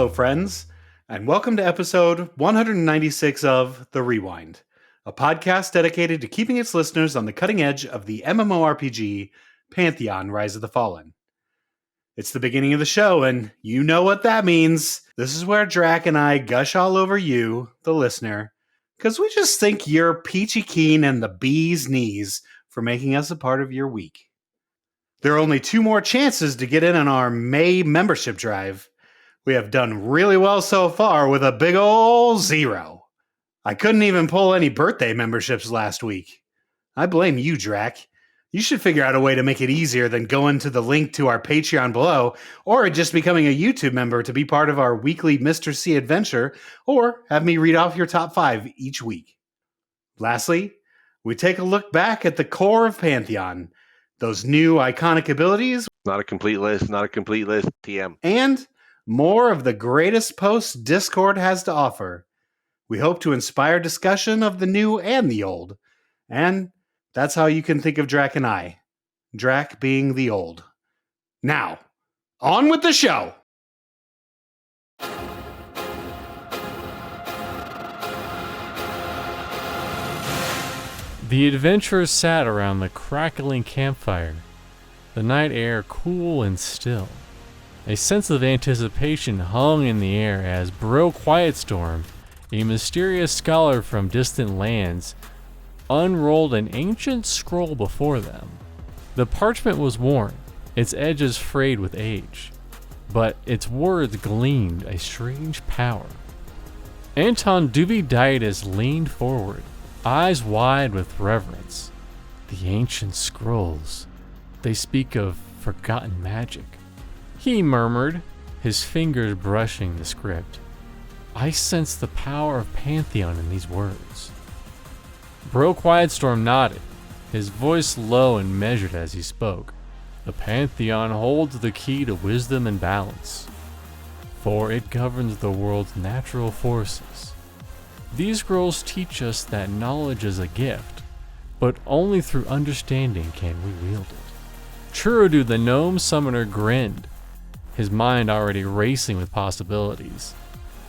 Hello, friends, and welcome to episode 196 of The Rewind, a podcast dedicated to keeping its listeners on the cutting edge of the MMORPG Pantheon Rise of the Fallen. It's the beginning of the show, and you know what that means. This is where Drac and I gush all over you, the listener, because we just think you're peachy keen and the bee's knees for making us a part of your week. There are only 2 more chances to get in on our May membership drive. We have done really well so far with a big ol' 0. I couldn't even pull any birthday memberships last week. I blame you, Drac. You should figure out a way to make it easier than going to the link to our Patreon below, or just becoming a YouTube member to be part of our weekly Mr. C adventure, or have me read off your top 5 each week. Lastly, we take a look back at the core of Pantheon, those new iconic abilities. Not a complete list, TM. And more of the greatest posts Discord has to offer. We hope to inspire discussion of the new and the old. And that's how you can think of Drac and I. Drac being the old. Now, on with the show! The adventurers sat around the crackling campfire, the night air cool and still. A sense of anticipation hung in the air as Bro Quietstorm, a mysterious scholar from distant lands, unrolled an ancient scroll before them. The parchment was worn, its edges frayed with age, but its words gleamed a strange power. Anton Duvidaitis leaned forward, eyes wide with reverence. The ancient scrolls, they speak of forgotten magic. He murmured, his fingers brushing the script. I sense the power of Pantheon in these words. Bro Quietstorm nodded, his voice low and measured as he spoke. The Pantheon holds the key to wisdom and balance, for it governs the world's natural forces. These scrolls teach us that knowledge is a gift, but only through understanding can we wield it. Churudu the gnome summoner grinned, his mind already racing with possibilities.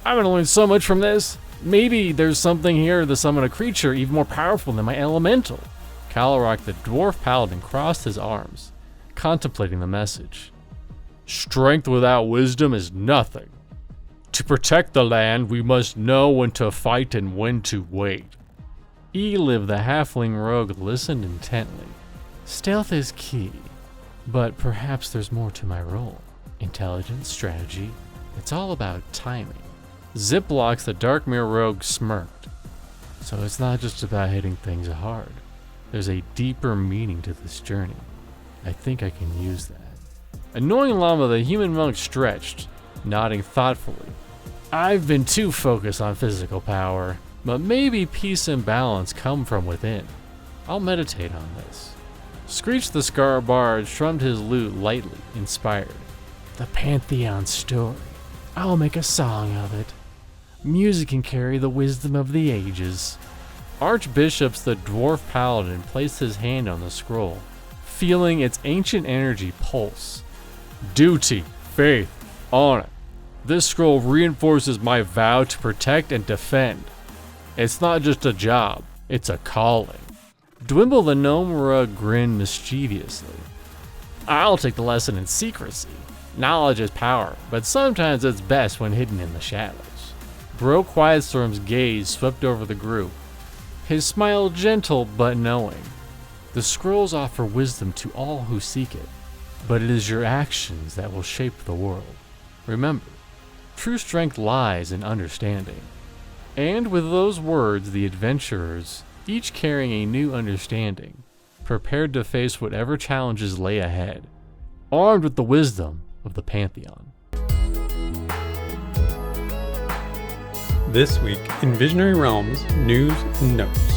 I'm gonna learn so much from this. Maybe there's something here to summon a creature even more powerful than my elemental. Kalorok the dwarf paladin crossed his arms, contemplating the message. Strength without wisdom is nothing. To protect the land, we must know when to fight and when to wait. Eliv the halfling rogue listened intently. Stealth is key, but perhaps there's more to my role. Intelligence, strategy, it's all about timing. Ziplox the dark mirror rogue smirked. So it's not just about hitting things hard. There's a deeper meaning to this journey. I think I can use that. Annoying Llama the human monk stretched, nodding thoughtfully. I've been too focused on physical power, but maybe peace and balance come from within. I'll meditate on this. Screech the Scar Bard strummed his lute lightly, inspired. The Pantheon story. I'll make a song of it. Music can carry the wisdom of the ages. Archbishops the dwarf paladin placed his hand on the scroll, feeling its ancient energy pulse. Duty, faith, honor. This scroll reinforces my vow to protect and defend. It's not just a job, it's a calling. Dwimble the gnome rug grinned mischievously. I'll take the lesson in secrecy. Knowledge is power, but sometimes it's best when hidden in the shadows. Bro Quietstorm's gaze swept over the group, his smile gentle but knowing. The scrolls offer wisdom to all who seek it, but it is your actions that will shape the world. Remember, true strength lies in understanding. And with those words, the adventurers, each carrying a new understanding, prepared to face whatever challenges lay ahead, armed with the wisdom of the Pantheon. This week in Visionary Realms News and Notes.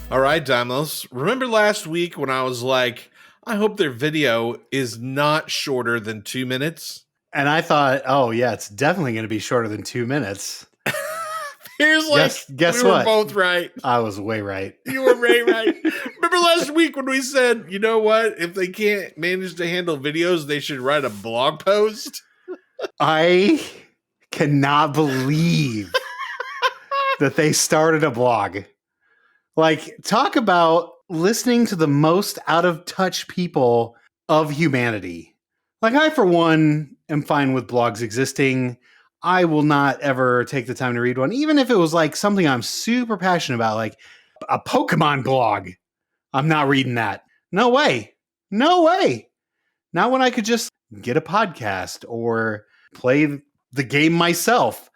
All right, Damos. Remember last week when I was like, I hope their video is not shorter than 2 minutes? And I thought, oh yeah, it's definitely going to be shorter than 2 minutes. Here's like, guess we were what? both right. I was way right. You were way right. Remember last week when we said, you know what? If they can't manage to handle videos, they should write a blog post. I cannot believe that they started a blog. Like, talk about listening to the most out of touch people of humanity. Like, I, for one, am fine with blogs existing. I will not ever take the time to read one, even if it was like something I'm super passionate about, like a Pokemon blog. I'm not reading that. No way. No way. Not when I could just get a podcast or play the game myself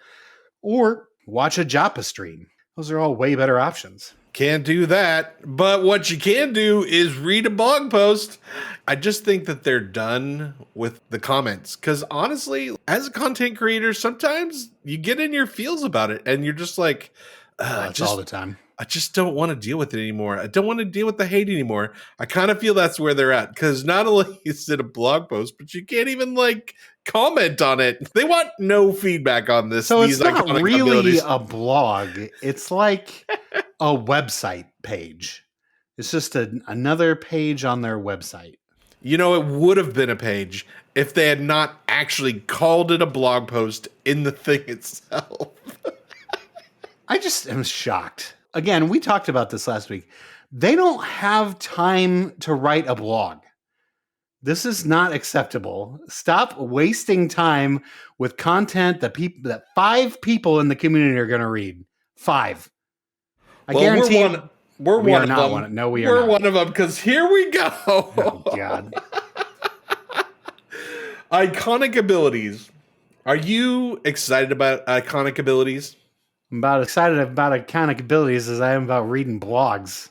or watch a Joppa stream. Those are all way better options. Can't do that. But what you can do is read a blog post. I just think that they're done with the comments. Because honestly, as a content creator, sometimes you get in your feels about it and you're just like, That's all the time. I just don't want to deal with it anymore. I don't want to deal with the hate anymore. I kind of feel that's where they're at. Because not only is it a blog post, but you can't even like comment on it. They want no feedback on this. So it's not iconic really abilities. a blog. It's like a website page. It's just another page on their website. You know, it would have been a page if they had not actually called it a blog post in the thing itself. I just am shocked. Again, we talked about this last week. They don't have time to write a blog. This is not acceptable. Stop wasting time with content that 5 people in the community are going to read. 5. I guarantee we're we one are of not them. one. No, we are We're not. one of them because here we go. Oh, God. Iconic abilities. Are you excited about iconic abilities? I'm about excited about iconic abilities as I am about reading blogs.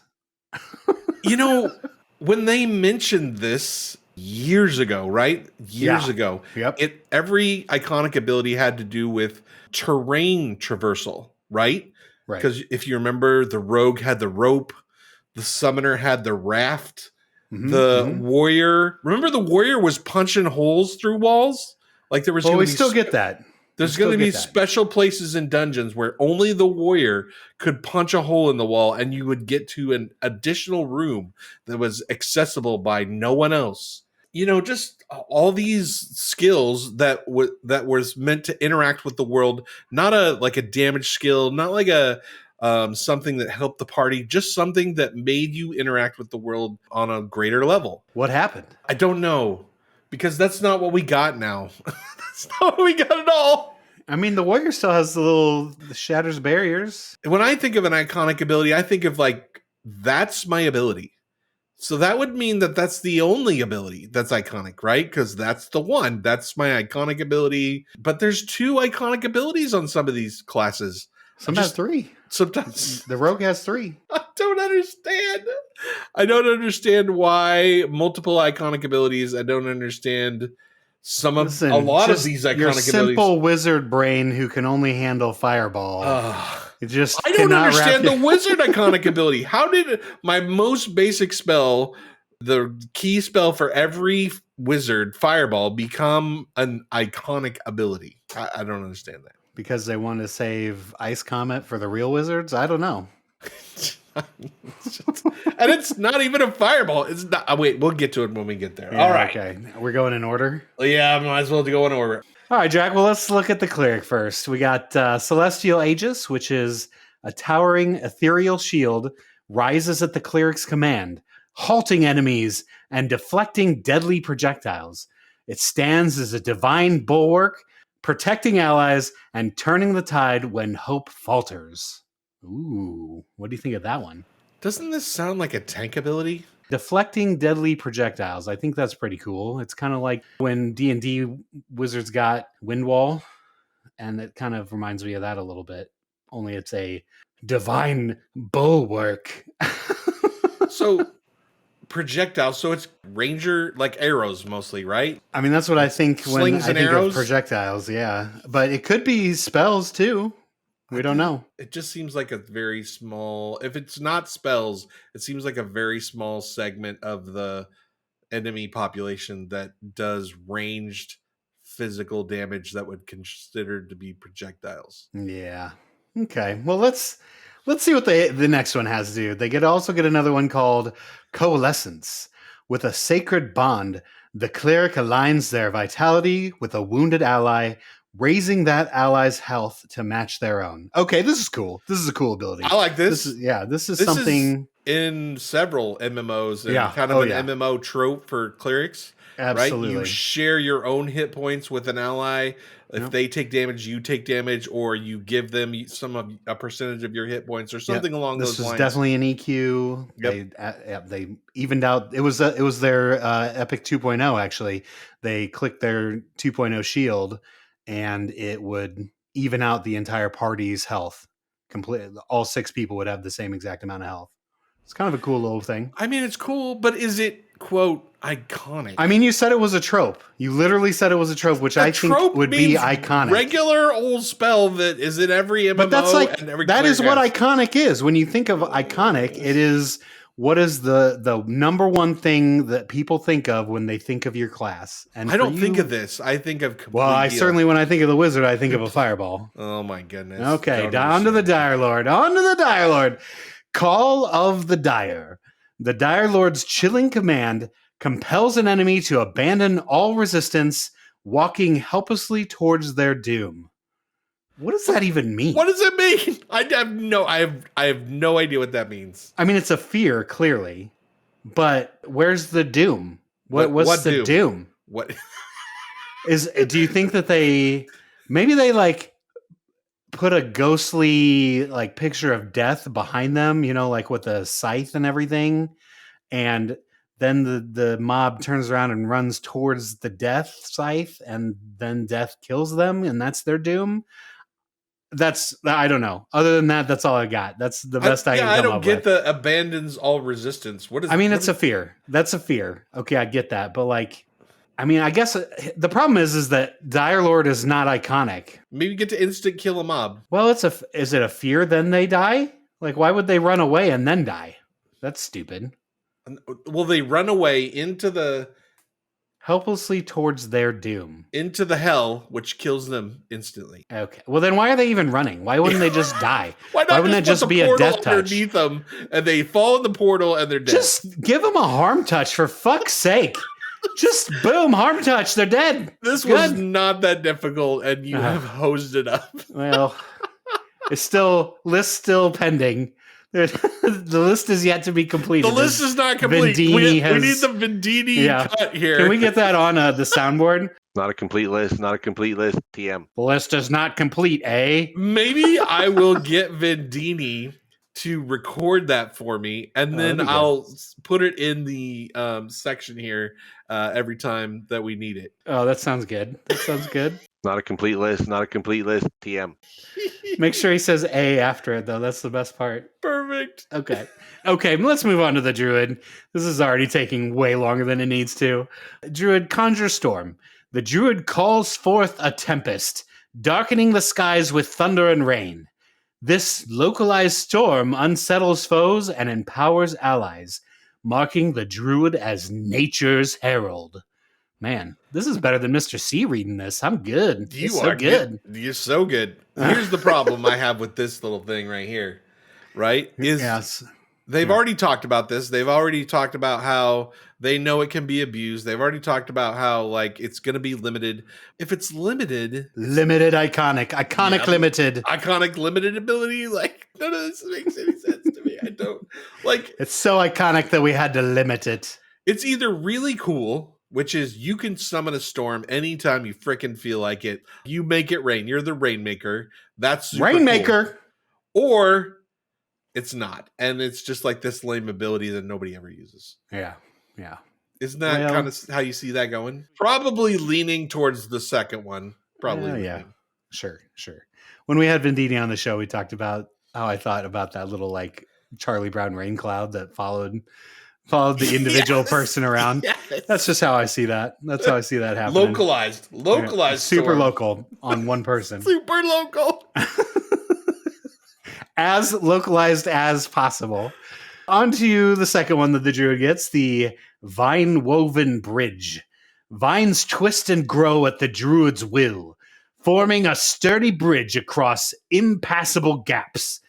You know, when they mentioned this years ago, right? Years ago. Yep. Every iconic ability had to do with terrain traversal, right? Right. Because if you remember, the rogue had the rope, the summoner had the raft, warrior. Remember, the warrior was punching holes through walls. Like there was. Well, we still get that. There's going to be special places in dungeons where only the warrior could punch a hole in the wall, and you would get to an additional room that was accessible by no one else. You know, just all these skills that was meant to interact with the world, not a damage skill, not like a something that helped the party, just something that made you interact with the world on a greater level. What happened? I don't know, because that's not what we got now. That's not what we got at all. I mean, the warrior still has the shatters barriers. When I think of an iconic ability, I think of like, that's my ability. So that would mean that that's the only ability that's iconic, right? Because that's the one. That's my iconic ability. But there's 2 iconic abilities on some of these classes. Sometimes 3. Sometimes The rogue has 3. I don't understand. I don't understand why multiple iconic abilities. I don't understand a lot of these iconic your abilities. simple wizard brain who can only handle fireball. It just I don't cannot understand wrap the wizard iconic ability. How did my most basic spell, the key spell for every wizard, fireball, become an iconic ability? I don't understand that. Because they want to save Ice Comet for the real wizards? I don't know. And it's not even a fireball. It's not. Wait, we'll get to it when we get there. Yeah, All right. Okay. We're going in order? Yeah, I might as well go in order. All right, Jack. Well, let's look at the cleric first. We got Celestial Aegis, which is a towering ethereal shield, rises at the cleric's command, halting enemies and deflecting deadly projectiles. It stands as a divine bulwark, protecting allies and turning the tide when hope falters. Ooh, what do you think of that one? Doesn't this sound like a tank ability? Deflecting deadly projectiles. I think that's pretty cool. It's kind of like when D&D Wizards got Windwall, and it kind of reminds me of that a little bit. Only it's a divine bulwark. So projectiles. So it's ranger, like arrows mostly, right? I mean, that's what I think when Slings I and think arrows? of projectiles. Yeah, but it could be spells too. We don't know. It just seems like a very small, if it's not spells, it seems like a very small segment of the enemy population that does ranged physical damage that would consider to be projectiles. Yeah. Okay. Well, let's see what the next one has to do. They also get another one called Coalescence. With a sacred bond, the cleric aligns their vitality with a wounded ally, raising that ally's health to match their own. Okay, this is cool. This is a cool ability. I like this. This is something in several MMOs and Yeah. kind of MMO trope for clerics. Absolutely. Right? You share your own hit points with an ally. If they take damage, you take damage, or you give them a percentage of your hit points, or something along those lines. This is definitely an EQ. Yep. They evened out. It was their Epic 2.0. Actually, they clicked their 2.0 shield, and it would even out the entire party's health. Completely, all 6 people would have the same exact amount of health. It's kind of a cool little thing. I mean, it's cool, but is it, quote, iconic? I mean, you said it was a trope. You literally said it was a trope, which I think would be iconic. Regular old spell that is in every MMO. But that's and every that is what has. iconic is. When you think of iconic, it is what is the number one thing that people think of when they think of your class. And I don't think of this. I think of complete certainly when I think of the wizard, I think of a fireball. Oh my goodness. Okay, on to the Dire Lord. On to the Dire Lord. Call of the Dire. The Dire Lord's chilling command compels an enemy to abandon all resistance, walking helplessly towards their doom. What does that even mean? What does it mean? I have no idea what that means. I mean, it's a fear, clearly, but where's the doom? What's the doom? What do you think that maybe they like put a ghostly like picture of death behind them, like with a scythe and everything, and then the mob turns around and runs towards the death scythe, and then death kills them, and that's their doom? I don't know. Other than that, that's all I got. That's the best I can come up with. I don't get the abandons all resistance. What is? I mean, it's a fear. That's a fear. Okay, I get that, but like, I mean, I guess the problem is that Dire Lord is not iconic. Maybe get to instant kill a mob. Well, is it a fear then they die? Like, why would they run away and then die? That's stupid. Well, they run away into the helplessly towards their doom, into the hell, which kills them instantly. Okay. Well, then why are they even running? Why wouldn't they just die? Why wouldn't that just be a death touch underneath them, and they fall in the portal and they're dead? Just give them a harm touch, for fuck's sake. Just boom, harm touch, they're dead. This was not that difficult, and you have hosed it up. Well, list still pending. The list is yet to be completed. The list is not complete. We need the Vendini cut here. Can we get that on the soundboard? Not a complete list. Not a complete list. TM. The list is not complete, eh? Maybe I will get Vendini to record that for me, and then I'll put it in the section here every time that we need it. Oh, that sounds good. Not a complete list. Not a complete list. TM. Make sure he says A after it, though. That's the best part. Perfect. Okay, let's move on to the Druid. This is already taking way longer than it needs to. Druid Conjure Storm. The Druid calls forth a tempest, darkening the skies with thunder and rain. This localized storm unsettles foes and empowers allies, marking the Druid as nature's herald. Man, this is better than Mr. C reading this. I'm good. You are good. You're so good. Here's the problem I have with this little thing right here, right? They've already talked about this. They've already talked about how they know it can be abused. They've already talked about how like it's going to be limited. If it's limited, iconic limited ability, like none of this makes any sense to me. I don't like. It's so iconic that we had to limit it. It's either really cool, which is you can summon a storm anytime you frickin' feel like it. You make it rain. You're the rainmaker. That's super Rainmaker. Cool. Or it's not. And it's just like this lame ability that nobody ever uses. Yeah. Isn't that kind of how you see that going? Probably leaning towards the second one. Probably. Yeah. Sure. When we had Vendini on the show, we talked about how I thought about that little like Charlie Brown rain cloud that followed the individual person around. Yes. That's just how I see that. That's how I see that happening. Localized. Super storm. Local on one person. Super local. As localized as possible. On to the second one that the Druid gets, the Vine Woven Bridge. Vines twist and grow at the Druid's will, forming a sturdy bridge across impassable gaps.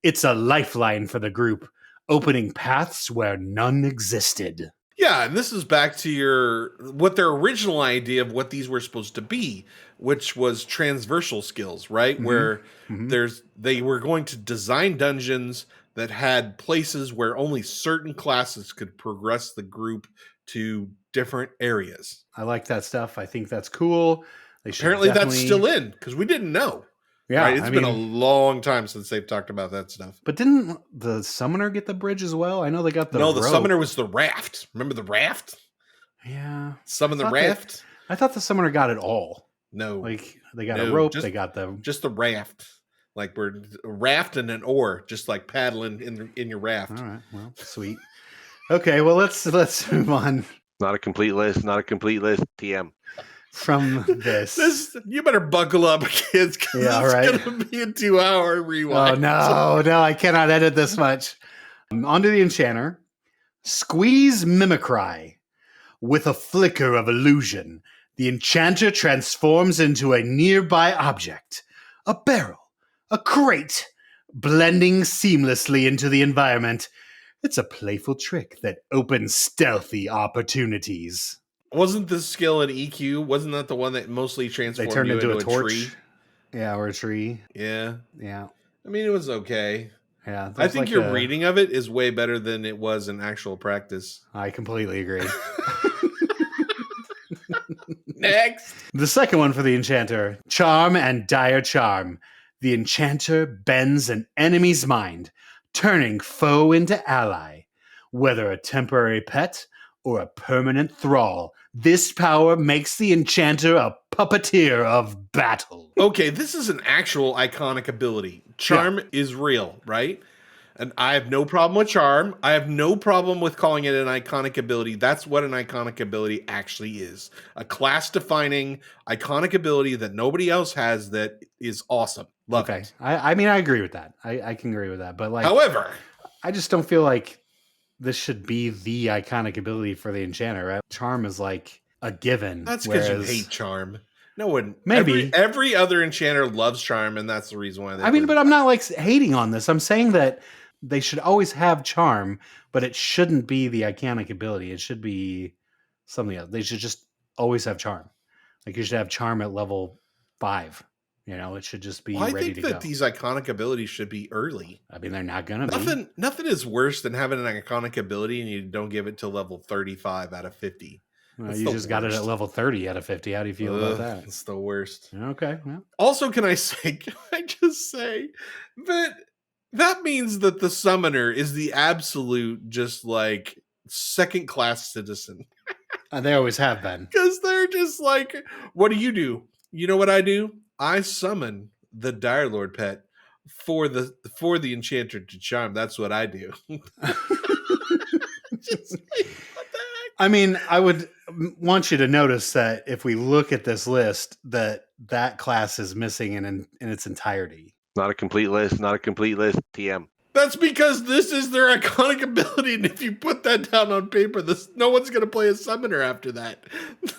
It's a lifeline for the group, opening paths where none existed. Yeah, and this is back to what their original idea of what these were supposed to be, which was transversal skills, right? Mhm. Where Mhm. they were going to design dungeons that had places where only certain classes could progress the group to different areas. I like that stuff. I think that's cool. They should Apparently that's definitely- still in, because we didn't know. Yeah, Right? It's been a long time since they've talked about that stuff. But didn't the summoner get the bridge as well? I know they got the No, the rope. summoner was the raft. Remember the raft? Yeah. Summon the thought raft? I thought the summoner got it all. No. Like they got No, a rope, just- they got the Just the raft. Like we're a raft and an oar, just like paddling in your raft. All right. Well, sweet. Okay, well let's move on Not a complete list. Not a complete list. TM. from this. You better buckle up, kids, because Yeah, it's right. gonna be a 2-hour Oh rewind. no, I cannot edit this much. Onto the enchanter. Squeeze mimicry. With a flicker of illusion, the enchanter transforms into a nearby object. A barrel, a crate, blending seamlessly into the environment. It's a playful trick that opens stealthy opportunities. Wasn't this skill in EQ? Wasn't that the one that mostly They transformed turned you into a torch. tree? Yeah, or a tree. Yeah. Yeah. I mean, it was okay. Yeah. I there's think like your a- reading of it is way better than it was in actual practice. I completely agree. Next. The second one for the enchanter, charm and dire charm. The enchanter bends an enemy's mind, turning foe into ally. Whether a temporary pet or a permanent thrall, this power makes the enchanter a puppeteer of battle. Okay, this is an actual iconic ability. Charm is real, right? And I have no problem with charm. I have no problem with calling it an iconic ability. That's what an iconic ability actually is. A class-defining iconic ability that nobody else has that is awesome. Love Okay. it. I mean, I agree with that. I can agree with that. But like, However, I just don't feel like this should be the iconic ability for the enchanter, right? Charm is like a given. that's because you whereas- hate charm. No one. Maybe. Every other enchanter loves charm, and that's the reason why they I mean, put but I'm not like hating on this. I'm saying that they should always have charm, but it shouldn't be the iconic ability. It should be something else. They should just always have charm. Like you should have charm at level 5. You know, it should just be Well, I ready think to that go. these iconic abilities should be early. I mean, they're not gonna be. Nothing is worse than having an iconic ability and you don't give it to level 35 out of 50. Well, That's you the just got it at worst. level 30 out of 50. How do you feel about that? It's the worst. Okay. Well, Also, can I just say that means that the summoner is the absolute just like second class citizen. they always have been. Because they're just like, what do? You know what I do? I summon the Dire Lord pet for the enchanter to charm. That's what I do. Just like, what the heck? I mean, I would want you to notice that if we look at this list, that class is missing in its entirety. Not a complete list. Not a complete list. TM. That's because this is their iconic ability, and if you put that down on paper, no one's going to play a summoner after that.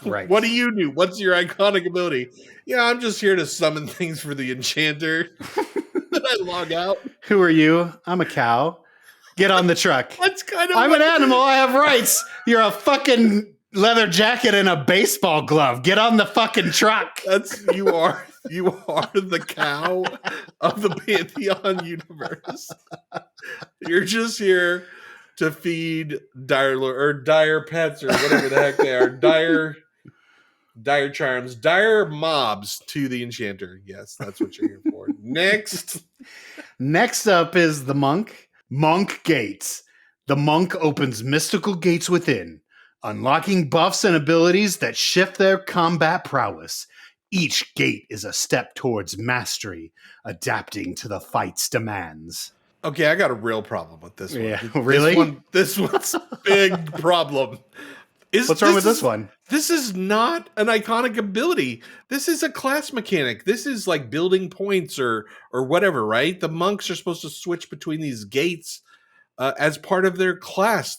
Right. What do? What's your iconic ability? Yeah, I'm just here to summon things for the enchanter. Then I log out. Who are you? I'm a cow. Get on the truck. That's kind of. I'm an animal. I have rights. You're a fucking leather jacket and a baseball glove. Get on the fucking truck. You are the cow of the Pantheon universe. You're just here to feed dire pets or whatever the heck they are. Dire charms, dire mobs to the enchanter. Yes, that's what you're here for. Next up is the monk. Monk Gates. The monk opens mystical gates within, unlocking buffs and abilities that shift their combat prowess. Each gate is a step towards mastery, adapting to the fight's demands. Okay, I got a real problem with this one. Yeah, really? This one's a big problem. What's wrong with this one? This is not an iconic ability. This is a class mechanic. This is like building points or whatever, right? The monks are supposed to switch between these gates as part of their class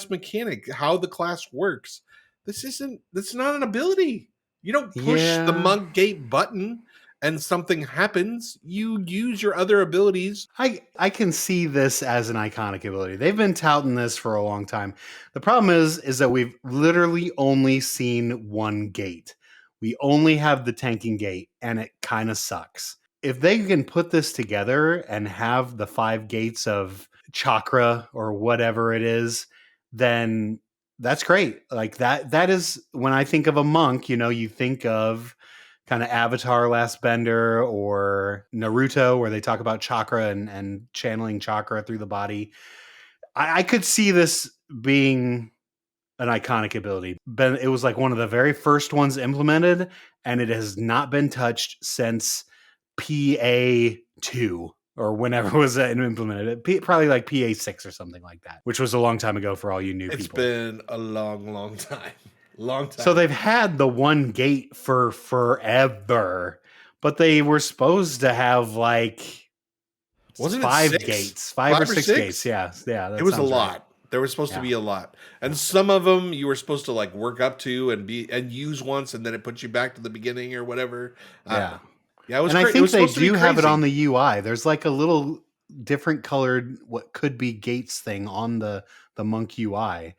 mechanic, how the class works. That's not an ability. You don't push the monk gate button and something happens, you use your other abilities. I can see this as an iconic ability. They've been touting this for a long time. The problem is that we've literally only seen one gate. We only have the tanking gate, and it kind of sucks. If they can put this together and have the 5 gates of chakra or whatever it is, then that's great. Like that is when I think of a monk, you think of kind of Avatar Last Bender or Naruto, where they talk about chakra and channeling chakra through the body. I could see this being an iconic ability. It was like one of the very first ones implemented, and it has not been touched since PA2 or whenever it was implemented. Probably like PA6 or something like that, which was a long time ago for all you new people. It's been a long time. Long time. So they've had the one gate for forever, but they were supposed to have like wasn't 5 it 6? gates, 5 or 6 gates. Yeah. It was a lot. Right. There was supposed to be a lot, and some of them you were supposed to like work up to and use once, and then it puts you back to the beginning or whatever. Yeah, it was. And I think they do have it on the UI. There's like a little different colored what could be gates thing on the monk UI,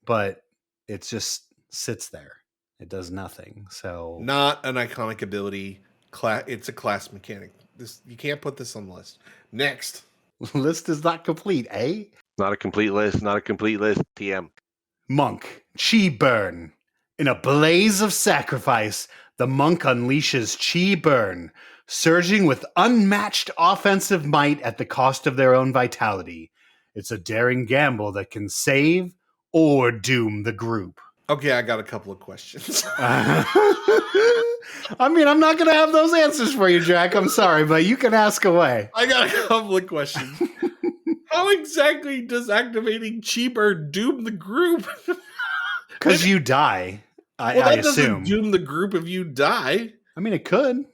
but it's just sits there. It does nothing. So not an iconic ability. It's a class mechanic. You can't put this on the list. Next. List is not complete, eh? Not a complete list. Not a complete list. TM. Monk. Chi burn. In a blaze of sacrifice, the monk unleashes Chi burn, surging with unmatched offensive might at the cost of their own vitality. It's a daring gamble that can save or doom the group. Okay, I got a couple of questions. I mean, I'm not going to have those answers for you, Jack. I'm sorry, but you can ask away. I got a couple of questions. How exactly does activating Chi burn doom the group? Because you die, I that assume. Doesn't doom the group if you die. I mean, it could.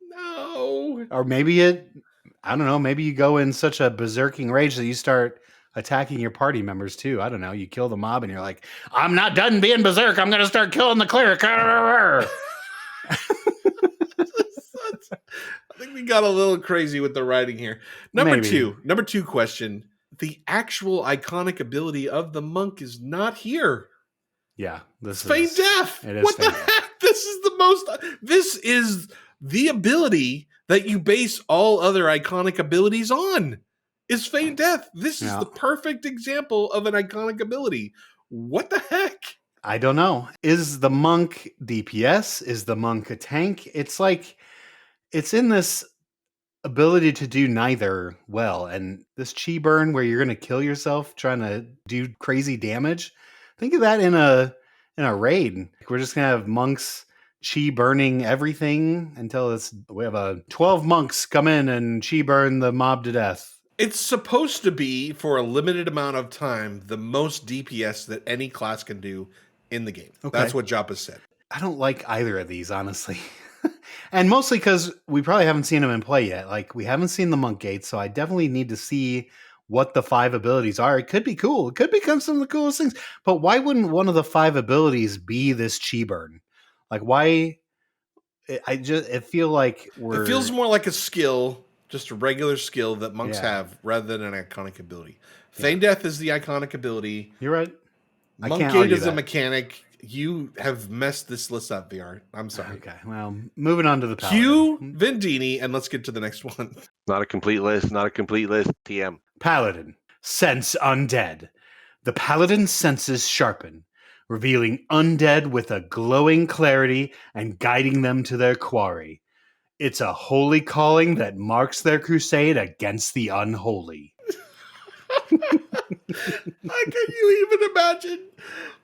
No. Or maybe I don't know, maybe you go in such a berserking rage that you start attacking your party members too. I don't know. You kill the mob and you're like, I'm not done being berserk. I'm going to start killing the cleric. I think we got a little crazy with the writing here. Number two question. The actual iconic ability of the monk is not here. Yeah. It's Feign Death. It is what the heck? This is the ability that you base all other iconic abilities on. Is Feign Death. This is the perfect example of an iconic ability. What the heck? I don't know. Is the monk DPS? Is the monk a tank? It's like, it's in this ability to do neither well. And this Chi burn where you're going to kill yourself trying to do crazy damage. Think of that in a raid. We're just going to have monks Chi burning everything until we have 12 monks come in and Chi burn the mob to death. It's supposed to be, for a limited amount of time, the most DPS that any class can do in the game. Okay. That's what Joppa said. I don't like either of these, honestly. And mostly because we probably haven't seen them in play yet. Like, we haven't seen the monk gate, so I definitely need to see what the 5 abilities are. It could be cool. It could become some of the coolest things. But why wouldn't one of the 5 abilities be this Chi burn? Like, why? It feel like it feels more like a skill. Just a regular skill that monks have rather than an iconic ability. Feign Death is the iconic ability. You're right. Monk Gate is a mechanic. You have messed this list up, VR. I'm sorry. Okay, well, moving on to the Paladin. Cue Vendini, and let's get to the next one. Not a complete list. Not a complete list. TM. Paladin. Sense undead. The Paladin's senses sharpen, revealing undead with a glowing clarity and guiding them to their quarry. It's a holy calling that marks their crusade against the unholy. Can you even imagine?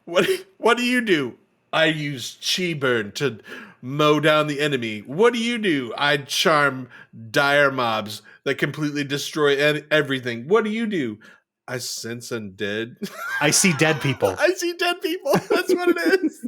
What do you do? I use Chi burn to mow down the enemy. What do you do? I charm dire mobs that completely destroy everything. What do you do? I sense undead. I see dead people. I see dead people. That's what it is.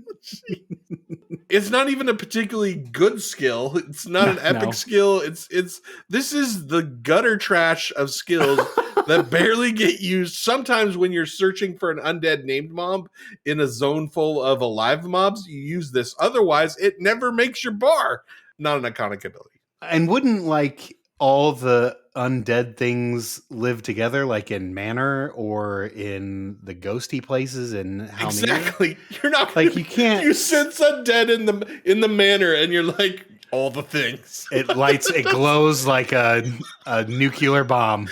It's not even a particularly good skill. It's not an epic skill. This is the gutter trash of skills that barely get used. Sometimes when you're searching for an undead named mob in a zone full of alive mobs, you use this. Otherwise, it never makes your bar. Not an iconic ability. And wouldn't like all the undead things live together, like in Manor or in the ghosty places in Halmir? Exactly. You're not Like you can't. You sense undead in the manor, and you're like all the things. It glows like a nuclear bomb.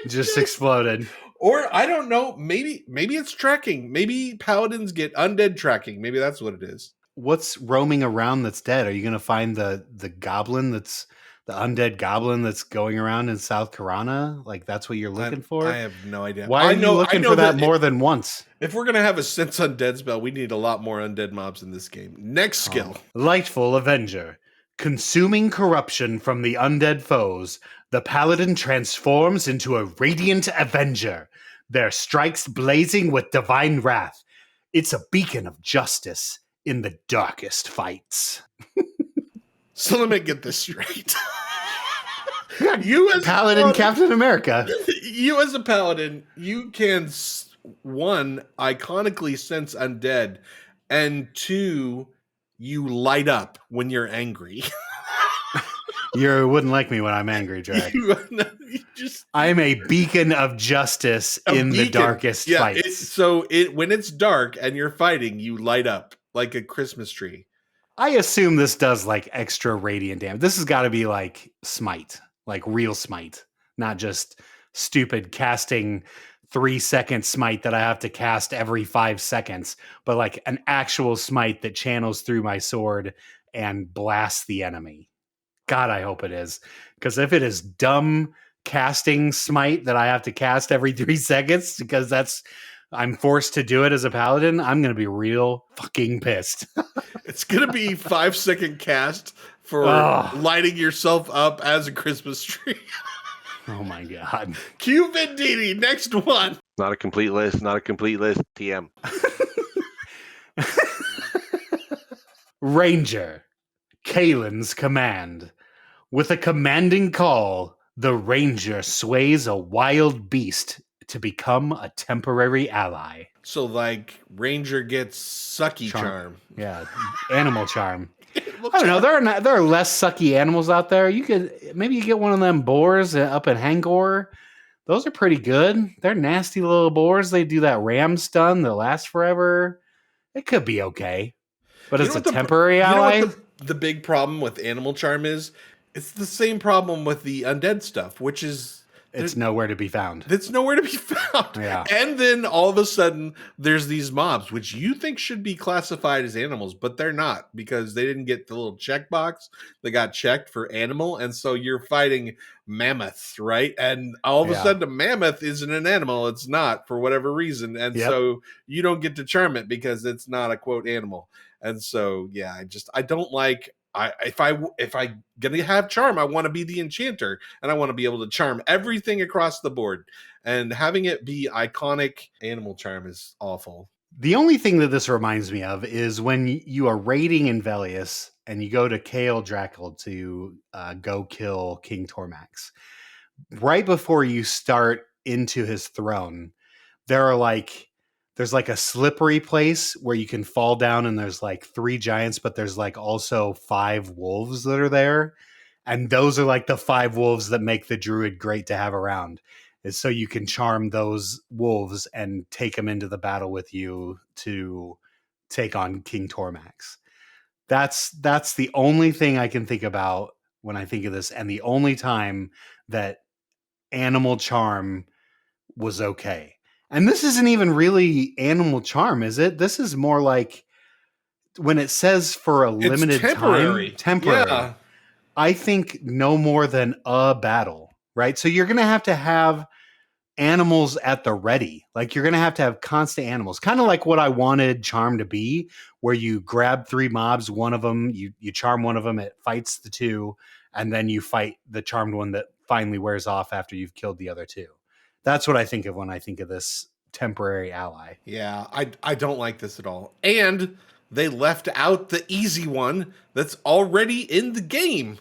Just exploded. Or I don't know. Maybe it's tracking. Maybe paladins get undead tracking. Maybe that's what it is. What's roaming around that's dead? Are you going to find the goblin that's the undead goblin that's going around in South Karana? Like that's what you're looking for? I have no idea. Why are you looking for that more than once? If we're gonna have a sense undead spell, we need a lot more undead mobs in this game. Next skill. Lightful Avenger. Consuming corruption from the undead foes, the paladin transforms into a radiant avenger, their strikes blazing with divine wrath. It's a beacon of justice in the darkest fights. So let me get this straight. You as paladin Captain America. You as a paladin, you can one, iconically sense undead, and two, you light up when you're angry. You wouldn't like me when I'm angry, Jack. I'm a beacon of justice in the darkest fights. When it's dark and you're fighting, you light up like a Christmas tree. I assume this does like extra radiant damage. This has got to be like smite, like real smite, not just stupid casting 3-second smite that I have to cast every 5 seconds, but like an actual smite that channels through my sword and blasts the enemy. God, I hope it is. Because if it is dumb casting smite that I have to cast every 3 seconds because I'm forced to do it as a paladin, I'm going to be real fucking pissed. It's going to be 5-second cast for lighting yourself up as a Christmas tree. Oh my God. Q Venditti, next one. Not a complete list. TM. Ranger. Kalen's command. With a commanding call, the ranger sways a wild beast to become a temporary ally. So, like, ranger gets sucky charm. Yeah, animal charm. I don't know. There are less sucky animals out there. You get one of them boars up in Hangor. Those are pretty good. They're nasty little boars. They do that ram stun that lasts forever. It could be okay, but it's a temporary ally. You know what the big problem with animal charm is? It's the same problem with the undead stuff, which is it's nowhere to be found. It's nowhere to be found. Yeah. And then all of a sudden, there's these mobs, which you think should be classified as animals, but they're not because they didn't get the little checkbox that got checked for animal. And so you're fighting mammoths, right? And all of a sudden, a mammoth isn't an animal. It's not for whatever reason. And so you don't get to charm it because it's not a quote animal. And so, yeah, I don't like... if I gonna have charm, I want to be the enchanter and I want to be able to charm everything across the board. And having it be iconic animal charm is awful. The only thing that this reminds me of is when you are raiding in Velius and you go to Kael Drackle to go kill King Tormax. Right before you start into his throne, there's like a slippery place where you can fall down and there's like 3 giants, but there's like also 5 wolves that are there. And those are like the 5 wolves that make the druid great to have around. Is so you can charm those wolves and take them into the battle with you to take on King Tormax. That's the only thing I can think about when I think of this. And the only time that animal charm was okay. And this isn't even really animal charm, is it? This is more like when it says for a limited temporary. time. Temporary. Yeah. I think no more than a battle, right? So you're going to have animals at the ready. Like you're going to have constant animals. Kind of like what I wanted charm to be, where you grab 3 mobs, one of them, you charm one of them, it fights the 2, and then you fight the charmed one that finally wears off after you've killed the other 2. That's what I think of when I think of this temporary ally. Yeah, I don't like this at all. And they left out the easy one that's already in the game,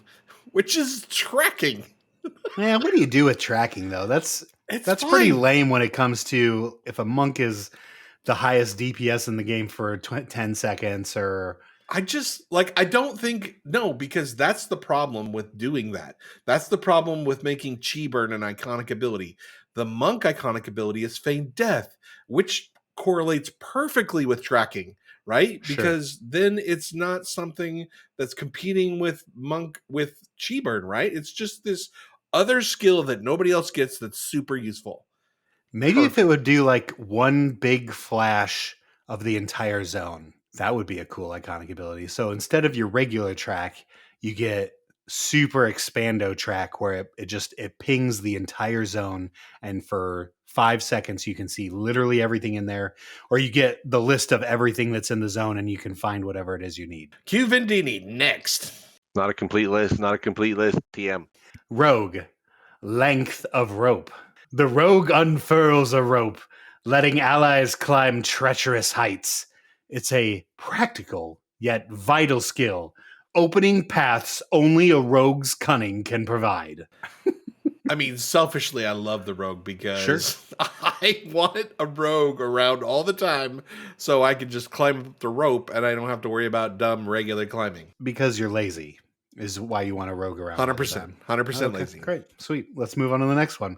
which is tracking. Man, what do you do with tracking, though? That's pretty lame when it comes to if a monk is the highest DPS in the game for 10 seconds or I just I don't think no, because that's the problem with doing that. That's the problem with making Chi Burn an iconic ability. The monk iconic ability is Feigned Death, which correlates perfectly with tracking, right? Sure. Because then it's not something that's competing with monk with Chi Burn, right? It's just this other skill that nobody else gets that's super useful. Maybe if it would do like one big flash of the entire zone, that would be a cool iconic ability. So instead of your regular track, you get super expando track where it pings the entire zone, and for 5 seconds you can see literally everything in there, or you get the list of everything that's in the zone and you can find whatever it is you need. Q Vendini next. Not a complete list. Not a complete list. TM. Rogue, length of rope. The rogue unfurls a rope, letting allies climb treacherous heights. It's a practical yet vital skill, opening paths only a rogue's cunning can provide. I mean, selfishly, I love the rogue because Sure. I want a rogue around all the time so I can just climb up the rope and I don't have to worry about dumb regular climbing. Because you're lazy is why you want a rogue around. 100%. 100% lazy. Great. Sweet. Let's move on to the next one.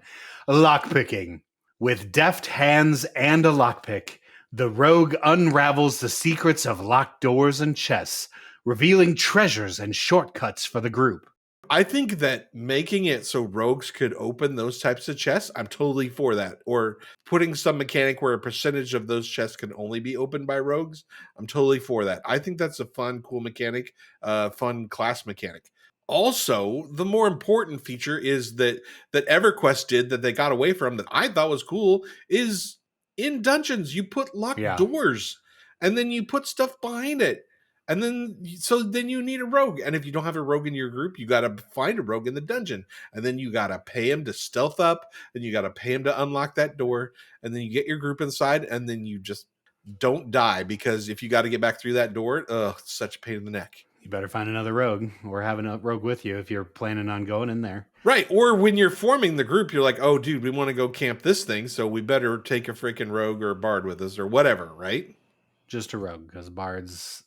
Lockpicking. With deft hands and a lockpick, the rogue unravels the secrets of locked doors and chests, revealing treasures and shortcuts for the group. I think that making it so rogues could open those types of chests, I'm totally for that. Or putting some mechanic where a percentage of those chests can only be opened by rogues, I'm totally for that. I think that's a fun, cool mechanic, fun class mechanic. Also, the more important feature is that EverQuest did that they got away from that I thought was cool is in dungeons, you put locked doors and then you put stuff behind it. And then you need a rogue. And if you don't have a rogue in your group, you got to find a rogue in the dungeon. And then you got to pay him to stealth up. And you got to pay him to unlock that door. And then you get your group inside. And then you just don't die. Because if you got to get back through that door, it's such a pain in the neck. You better find another rogue or have a rogue with you if you're planning on going in there. Right. Or when you're forming the group, you're like, oh, dude, we want to go camp this thing. So we better take a freaking rogue or a bard with us or whatever. Right. Just a rogue, because bards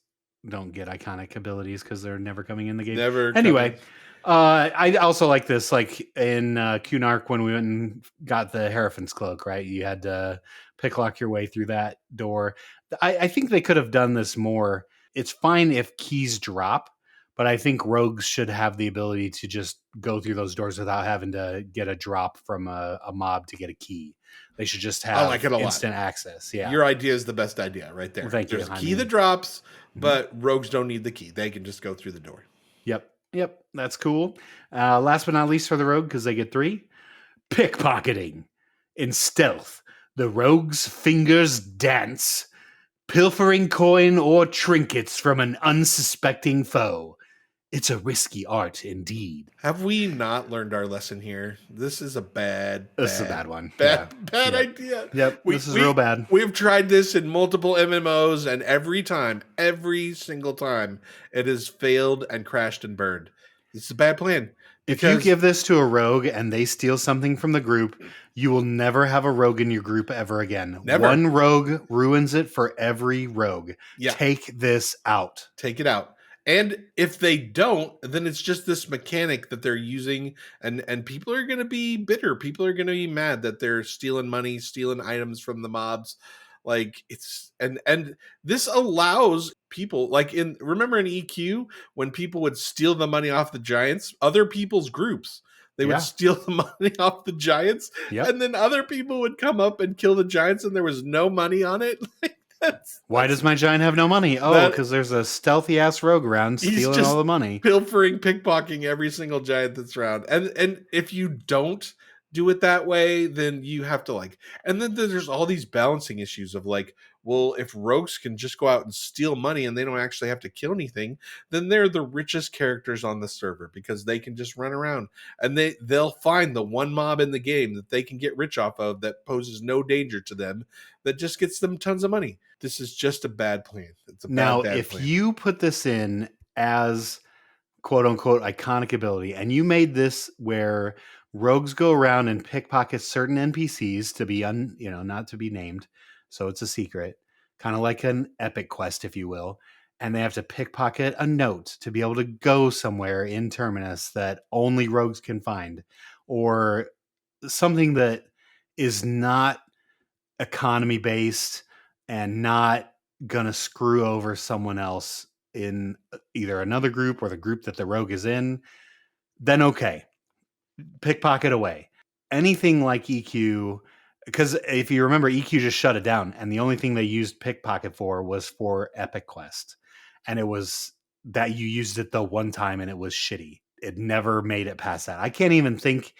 don't get iconic abilities because they're never coming in the game. Never. Anyway, I also like this, like in Cunark when we went and got the Hierophant's Cloak, right? You had to picklock your way through that door. I think they could have done this more. It's fine if keys drop, but I think rogues should have the ability to just go through those doors without having to get a drop from a mob to get a key. They should just have instant access. Yeah, your idea is the best idea right there. Well, thank There's you. a key that drops, but rogues don't need the key. They can just go through the door. Yep. That's cool. Last but not least for the rogue, because they get 3, pickpocketing. In stealth, the rogue's fingers dance, pilfering coin or trinkets from an unsuspecting foe. It's a risky art indeed. Have we not learned our lesson here? This is a bad one. Bad idea. Yep, this is real bad. We've tried this in multiple MMOs, and every single time, it has failed and crashed and burned. This is a bad plan. If you give this to a rogue and they steal something from the group, you will never have a rogue in your group ever again. Never. One rogue ruins it for every rogue. Yeah. Take this out. Take it out. And if they don't, then it's just this mechanic that they're using, and people are going to be bitter. People are going to be mad that they're stealing money, stealing items from the mobs. Like it's and this allows people remember in EQ when people would steal the money off the giants, other people's groups. They would steal the money off the giants, and then other people would come up and kill the giants, and there was no money on it. Why does my giant have no money? Oh, because there's a stealthy ass rogue around stealing all the money. Pilfering, pickpocketing every single giant that's around. And if you don't do it that way, then you have to and then there's all these balancing issues of well, if rogues can just go out and steal money and they don't actually have to kill anything, then they're the richest characters on the server because they can just run around and they'll find the one mob in the game that they can get rich off of that poses no danger to them, that just gets them tons of money. This is just a bad plan. It's a bad plan. You put this in as quote unquote iconic ability and you made this where rogues go around and pickpocket certain NPCs to be not to be named, so it's a secret, kind of like an epic quest, if you will. and they have to pickpocket a note to be able to go somewhere in Terminus that only rogues can find, or something that is not economy based and not gonna screw over someone else in either another group or the group that the rogue is in, then okay, pickpocket away. Anything like EQ, because if you remember, EQ just shut it down, and the only thing they used pickpocket for was for Epic Quest, and it was that you used it the one time and it was shitty. It never made it past that. I can't even think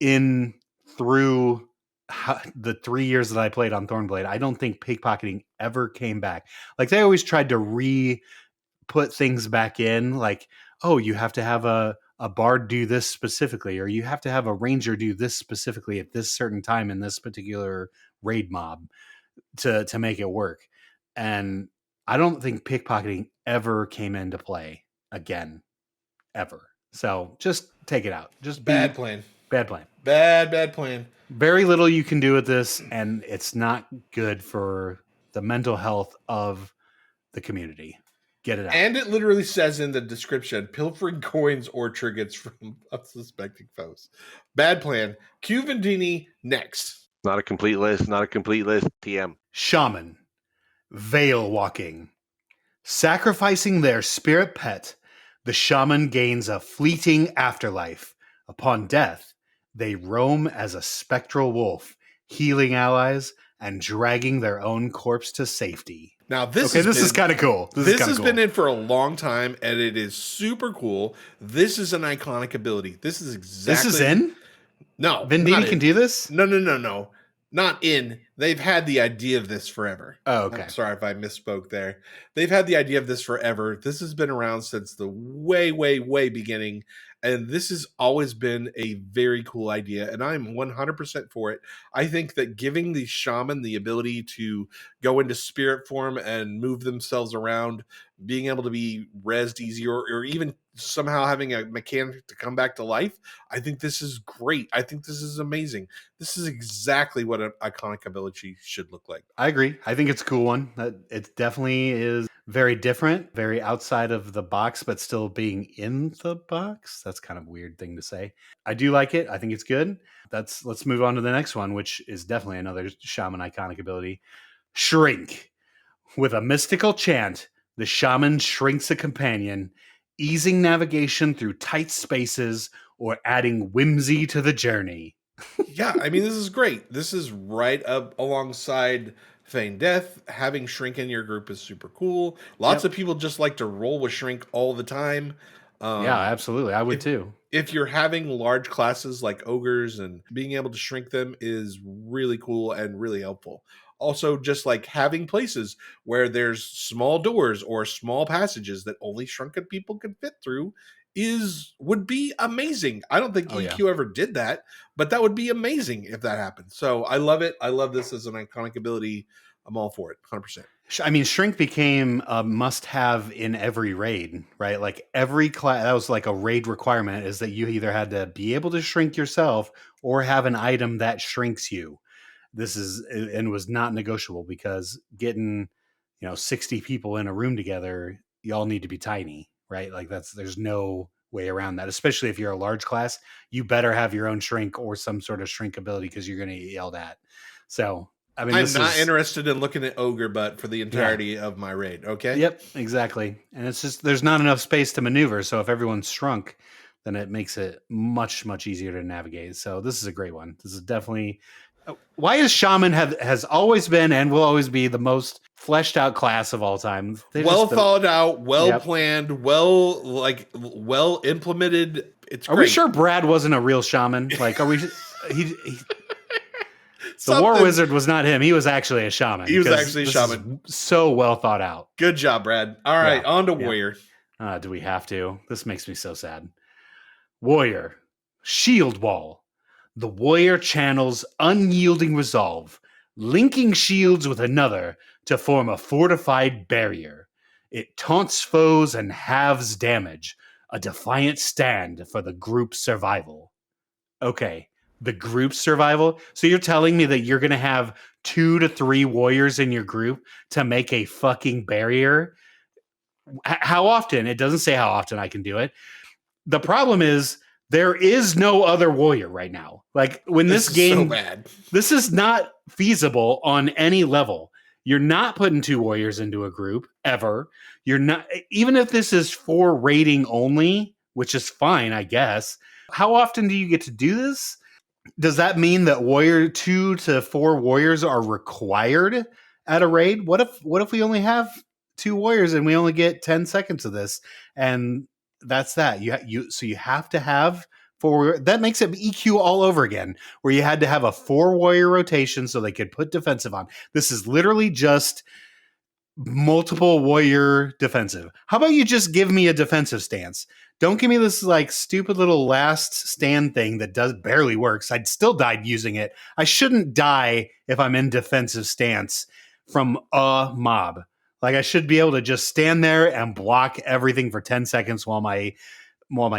through the 3 years that I played on Thornblade, I don't think pickpocketing ever came back. Like, they always tried to put things back in, like, oh, you have to have a bard do this specifically, or you have to have a ranger do this specifically at this certain time in this particular raid mob to make it work. And I don't think pickpocketing ever came into play again, ever. So just take it out. Just Bad plan. Bad plan. Bad plan. Very little you can do with this, and it's not good for the mental health of the community. Get it out. And it literally says in the description, pilfering coins or trinkets from unsuspecting foes. Bad plan. Q Vendini next. Not a complete list. Not a complete list. TM. Shaman. Veil walking. Sacrificing their spirit pet, the shaman gains a fleeting afterlife. Upon death, they roam as a spectral wolf, healing allies and dragging their own corpse to safety. Now, this is kind of cool. This has been in for a long time, and it is super cool. This is an iconic ability. This is exactly... This is in? No. Vendini can do this? No. Not in. They've had the idea of this forever. Oh, okay. I'm sorry if I misspoke there. They've had the idea of this forever. This has been around since the way beginning. And this has always been a very cool idea. And I'm 100% for it. I think that giving the shaman the ability to go into spirit form and move themselves around, being able to be rezzed easier, or even somehow having a mechanic to come back to life, I think this is great. I think this is amazing. This is exactly what an iconic ability should look like. I agree. I think it's a cool one. It definitely is very different, very outside of the box, but still being in the box. That's kind of a weird thing to say. I do like it. I think it's good. Let's move on to the next one, which is definitely another shaman iconic ability. Shrink. With a mystical chant, the shaman shrinks a companion, easing navigation through tight spaces or adding whimsy to the journey. Yeah, I mean, this is great. This is right up alongside Feign Death. Having Shrink in your group is super cool. Lots of people just like to roll with Shrink all the time. Yeah, absolutely. I would too. If you're having large classes like ogres, and being able to shrink them is really cool and really helpful. Also, just like having places where there's small doors or small passages that only shrunken people can fit through would be amazing. I don't think EQ ever did that, but that would be amazing if that happened. So I love it. I love this as an iconic ability. I'm all for it, 100%. I mean, Shrink became a must-have in every raid, right? Like every class, that was like a raid requirement, is that you either had to be able to shrink yourself or have an item that shrinks you. And was not negotiable, because getting, 60 people in a room together, y'all need to be tiny, right? Like there's no way around that. Especially if you're a large class, you better have your own shrink or some sort of shrink ability, because you're going to get yelled at. So, I mean, I'm not interested in looking at ogre butt for the entirety of my raid. Okay. Yep, exactly. And it's just, there's not enough space to maneuver. So if everyone's shrunk, then it makes it much, much easier to navigate. So this is a great one. This is definitely... Why is Shaman has always been and will always be the most fleshed out class of all time? Thought out, planned, well implemented. It's great. Are we sure Brad wasn't a real shaman? Like, are we? The War Wizard was not him. He was actually a shaman. He was actually a shaman. So well thought out. Good job, Brad. All right, on to Warrior. Do we have to? This makes me so sad. Warrior, Shield Wall. The warrior channels unyielding resolve, linking shields with another to form a fortified barrier. It taunts foes and halves damage, a defiant stand for the group's survival. Okay, the group's survival? So you're telling me that you're going to have 2 to 3 warriors in your group to make a fucking barrier? How often? It doesn't say how often I can do it. The problem is there is no other warrior right now. Like when this game, is so bad. This is not feasible on any level. You're not putting 2 warriors into a group ever. You're not, even if this is for raiding only, which is fine, I guess. How often do you get to do this? Does that mean that 2 to 4 warriors are required at a raid? What if we only have 2 warriors and we only get 10 seconds of this? And that's that. So you have to have 4. That makes it EQ all over again, where you had to have a 4 warrior rotation so they could put defensive on. This is literally just multiple warrior defensive. How about you just give me a defensive stance? Don't give me this like stupid little last stand thing that barely works. I'd still died using it. I shouldn't die if I'm in defensive stance from a mob. Like I should be able to just stand there and block everything for 10 seconds while my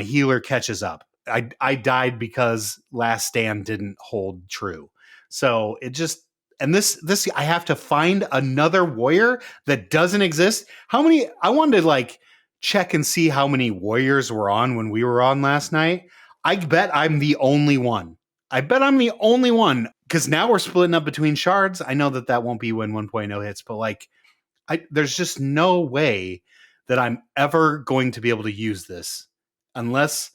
healer catches up. I died because last stand didn't hold true. So it just, and this I have to find another warrior that doesn't exist. How many? I wanted to like check and see how many warriors were on when we were on last night. I bet I'm the only one. Because now we're splitting up between shards. I know that won't be when 1.0 hits, but like there's just no way that I'm ever going to be able to use this unless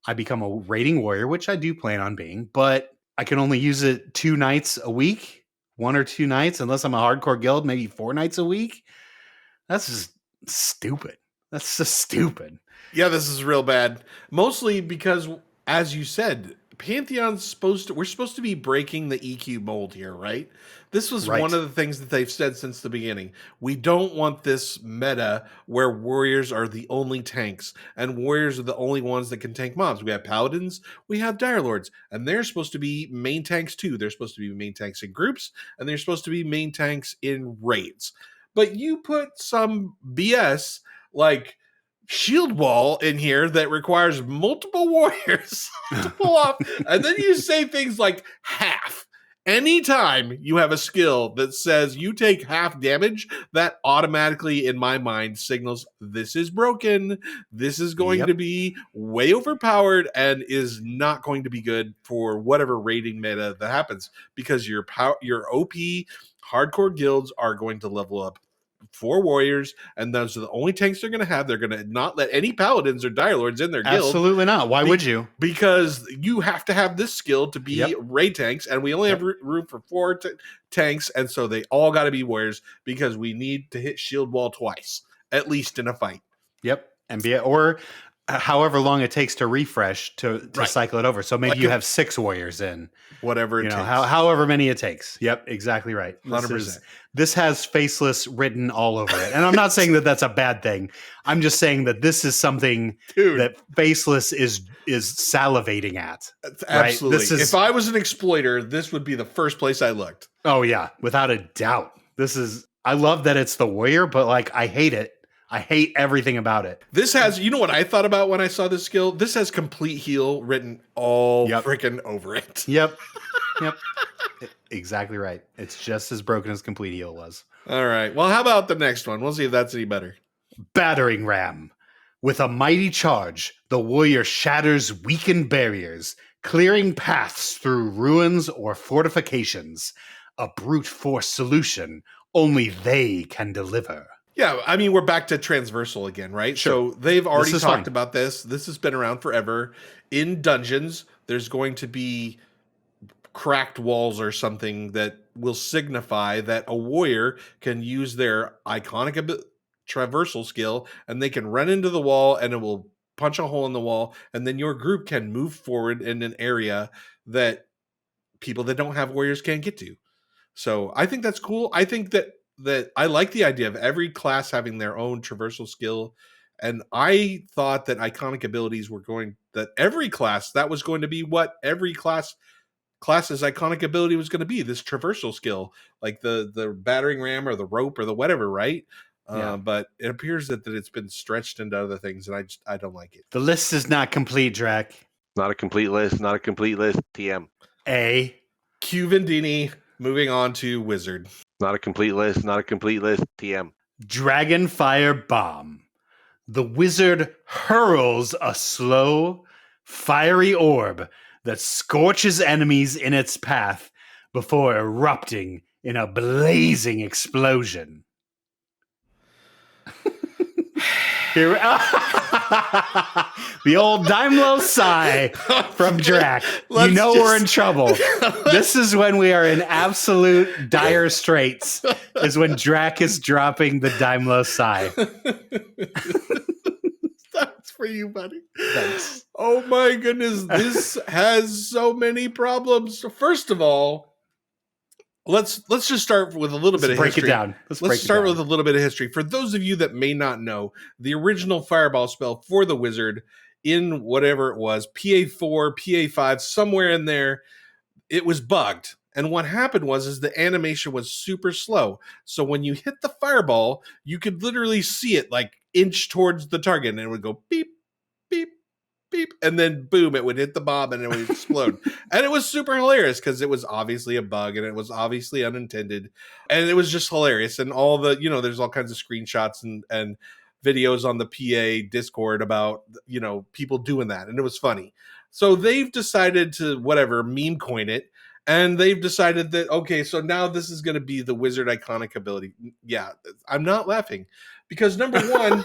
I become a raiding warrior, which I do plan on being, but I can only use it 2 nights a week, 1 or 2 nights, unless I'm a hardcore guild, maybe 4 nights a week. That's just stupid. That's just stupid. Yeah, this is real bad. Mostly because, as you said, Pantheon's we're supposed to be breaking the EQ mold here, right? This was one of the things that they've said since the beginning. We don't want this meta where warriors are the only tanks and warriors are the only ones that can tank mobs. We have paladins, we have dire lords, and they're supposed to be main tanks too. They're supposed to be main tanks in groups, and they're supposed to be main tanks in raids. But you put some BS like shield wall in here that requires multiple warriors to pull off, and then you say things like half. Anytime you have a skill that says you take half damage, that automatically, in my mind, signals this is broken. This is going to be way overpowered and is not going to be good for whatever raiding meta that happens, because your OP hardcore guilds are going to level up 4 warriors, and those are the only tanks they're going to have. They're going to not let any paladins or dire lords in their guild. Absolutely not. Why would you? Because you have to have this skill to be raid tanks, and we only have room for 4 tanks, and so they all got to be warriors because we need to hit shield wall twice, at least in a fight. Yep. And or however long it takes to refresh to cycle it over. So maybe you have 6 warriors in. Whatever it takes. However many it takes. Yep, exactly right. 100%. This has faceless written all over it. And I'm not saying that that's a bad thing. I'm just saying that this is something that faceless is salivating at. Absolutely. Right? If I was an exploiter, this would be the first place I looked. Oh yeah, without a doubt. I love that it's the warrior, but like I hate it. I hate everything about it. This has, you know what I thought about when I saw this skill? This has complete heal written all freaking over it. Yep. Exactly right. It's just as broken as complete heal was. All right. Well, how about the next one? We'll see if that's any better. Battering Ram. With a mighty charge, the warrior shatters weakened barriers, clearing paths through ruins or fortifications. A brute force solution only they can deliver. Yeah, I mean, we're back to transversal again, right? Sure. So they've already talked about this. This has been around forever. In dungeons, there's going to be cracked walls or something that will signify that a warrior can use their iconic traversal skill, and they can run into the wall and it will punch a hole in the wall, and then your group can move forward in an area that people that don't have warriors can't get to. So I think that's cool. I think that I like the idea of every class having their own traversal skill. And I thought that iconic abilities that every class, that was going to be what every class's iconic ability was going to be, this traversal skill, like the battering ram or the rope or the whatever, right? But it appears that it's been stretched into other things, and I don't like it. The list is not complete, Drac. Not a complete list. TM. A. Q Vendini, moving on to Wizard. Not a complete list. TM. Dragonfire Bomb. the wizard hurls a slow, fiery orb that scorches enemies in its path before erupting in a blazing explosion. Here, the old Daimlo sigh from Drac. You know we're in trouble. This is when we are in absolute dire straits, is when Drac is dropping the Daimlo sigh. That's for you, buddy. Thanks. Oh my goodness, this has so many problems. First of all, let's just start with a little bit of break history. It down. Let's start with a little bit of history. For those of you that may not know, the original fireball spell for the wizard in whatever it was, PA4, PA5, somewhere in there, it was bugged. And what happened was the animation was super slow. So when you hit the fireball, you could literally see it like inch towards the target, and it would go beep, beep, beep, and then boom, it would hit the bomb and it would explode. And it was super hilarious because it was obviously a bug and it was obviously unintended, and it was just hilarious. And all the, there's all kinds of screenshots and videos on the PA Discord about, people doing that, and it was funny. So they've decided to meme coin it, and they've decided that, okay, so now this is going to be the wizard iconic ability. Yeah, I'm not laughing because number one,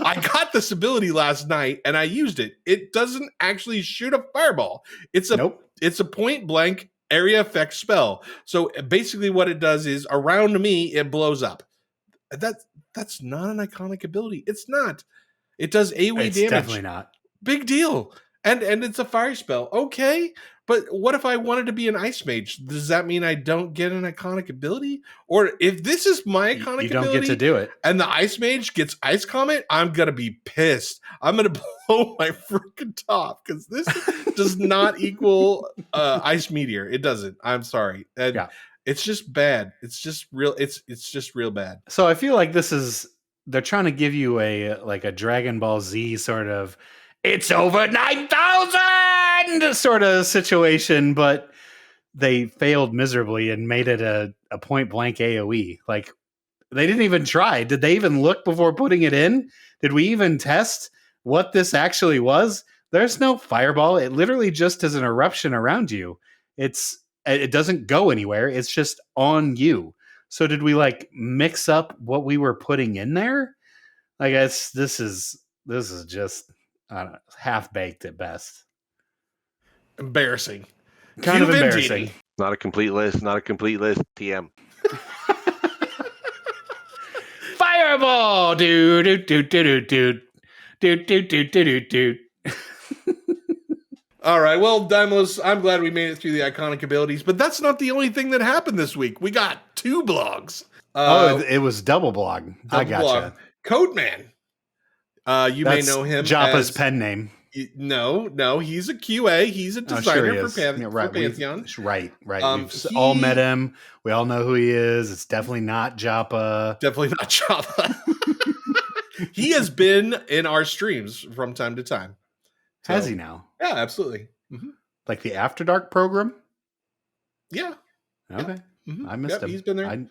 I got this ability last night and I used it. It doesn't actually shoot a fireball. It's a point blank area effect spell. So basically what it does is around me, it blows up. That's not an iconic ability. It's not. It does AoE damage. It's definitely not. Big deal. And it's a fire spell. Okay. But what if I wanted to be an ice mage? Does that mean I don't get an iconic ability? Or if this is my iconic ability, you don't get to do it, and the ice mage gets ice comment, I'm going to be pissed. I'm going to blow my freaking top because this does not equal ice meteor. It doesn't. I'm sorry. And it's just bad. It's just real. It's just real bad. So I feel like they're trying to give you a Dragon Ball Z sort of, it's over 9,000 sort of situation, but they failed miserably and made it a point blank AoE. Like, they didn't even try. Did they even look before putting it in? Did we even test what this actually was? There's no fireball. It literally just is an eruption around you. It doesn't go anywhere. It's just on you. So did we mix up what we were putting in there? I guess this is just, I don't know, half-baked at best. Embarrassing. Kind of embarrassing. Not a complete list. TM. Fireball! Dude. All right. Well, Daimos, I'm glad we made it through the iconic abilities, but that's not the only thing that happened this week. We got 2 blogs. It was double blog. I gotcha. Codeman. You may know him Joppa's pen name. No, he's a QA. He's a designer for Pantheon. Right. We've all met him. We all know who he is. It's definitely not Joppa. He has been in our streams from time to time. So, has he now? Yeah, absolutely. Mm-hmm. Like the After Dark program? Yeah. Okay. Yeah. Mm-hmm. I missed him. He's been there.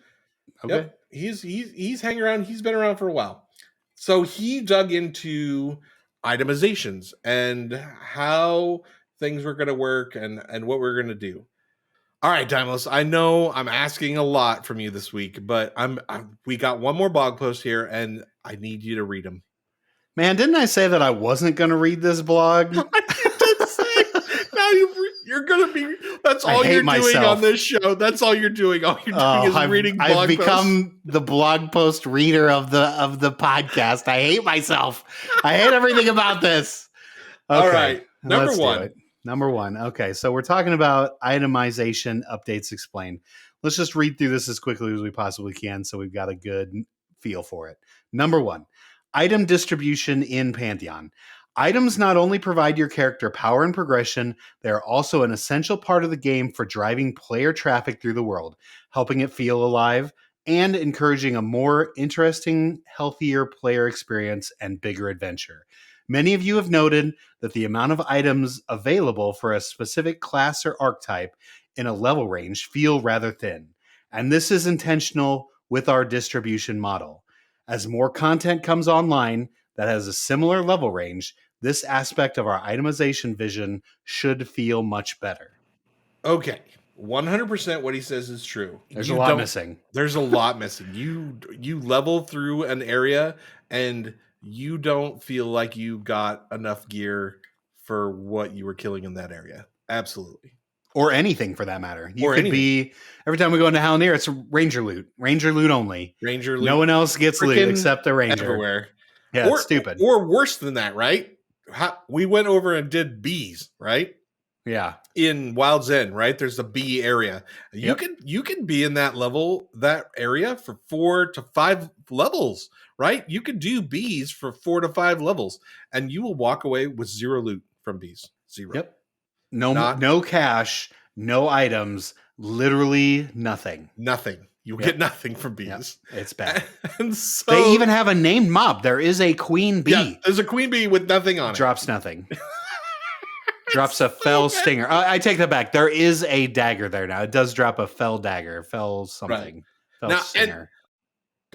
Okay. Yep. He's hanging around. He's been around for a while. So he dug into itemizations and how things were going to work and what we're going to do. All right, Daimos, I know I'm asking a lot from you this week, but we got one more blog post here and I need you to read them. Man, didn't I say that I wasn't going to read this blog? You did say. Now you're going to be. That's all you're doing on this show. That's all you're doing. All you're doing is reading blog posts. I've become the blog post reader of the podcast. I hate myself. I hate everything about this. Okay, all right. Number one. Okay, so we're talking about itemization updates explained. Let's just read through this as quickly as we possibly can so we've got a good feel for it. Number 1. Item distribution in Pantheon. Items not only provide your character power and progression, they are also an essential part of the game for driving player traffic through the world, helping it feel alive, and encouraging a more interesting, healthier player experience and bigger adventure. Many of you have noted that the amount of items available for a specific class or archetype in a level range feel rather thin, and this is intentional with our distribution model. As more content comes online, that has a similar level range, this aspect of our itemization vision should feel much better. Okay, 100% what he says is true. There's a lot missing. There's a lot missing. You level through an area and you don't feel like you got enough gear for what you were killing in that area. Absolutely. Or anything for that matter. You Or could anything. be, every time we go into Halnir, it's ranger loot. Ranger loot only. Ranger loot. No one else gets loot Freaking except the ranger. everywhere. Yeah, Or, it's stupid. Or worse than that, right? We went over and did bees, right? Yeah. In Wild's End, right? There's the bee area. You can be in that area for 4 to 5 levels, right? You could do bees for 4 to 5 levels, and you will walk away with 0 loot from bees. 0. Yep. No cash, no items, literally nothing. Nothing. You get nothing from bees. Yep. It's bad. And so they even have a named mob. There is a queen bee. Yeah, there's a queen bee with nothing on it. Drops nothing. Drops a fell stinger. I take that back. There is a dagger there now. It does drop a fell dagger, fell something. Fell Now, stinger.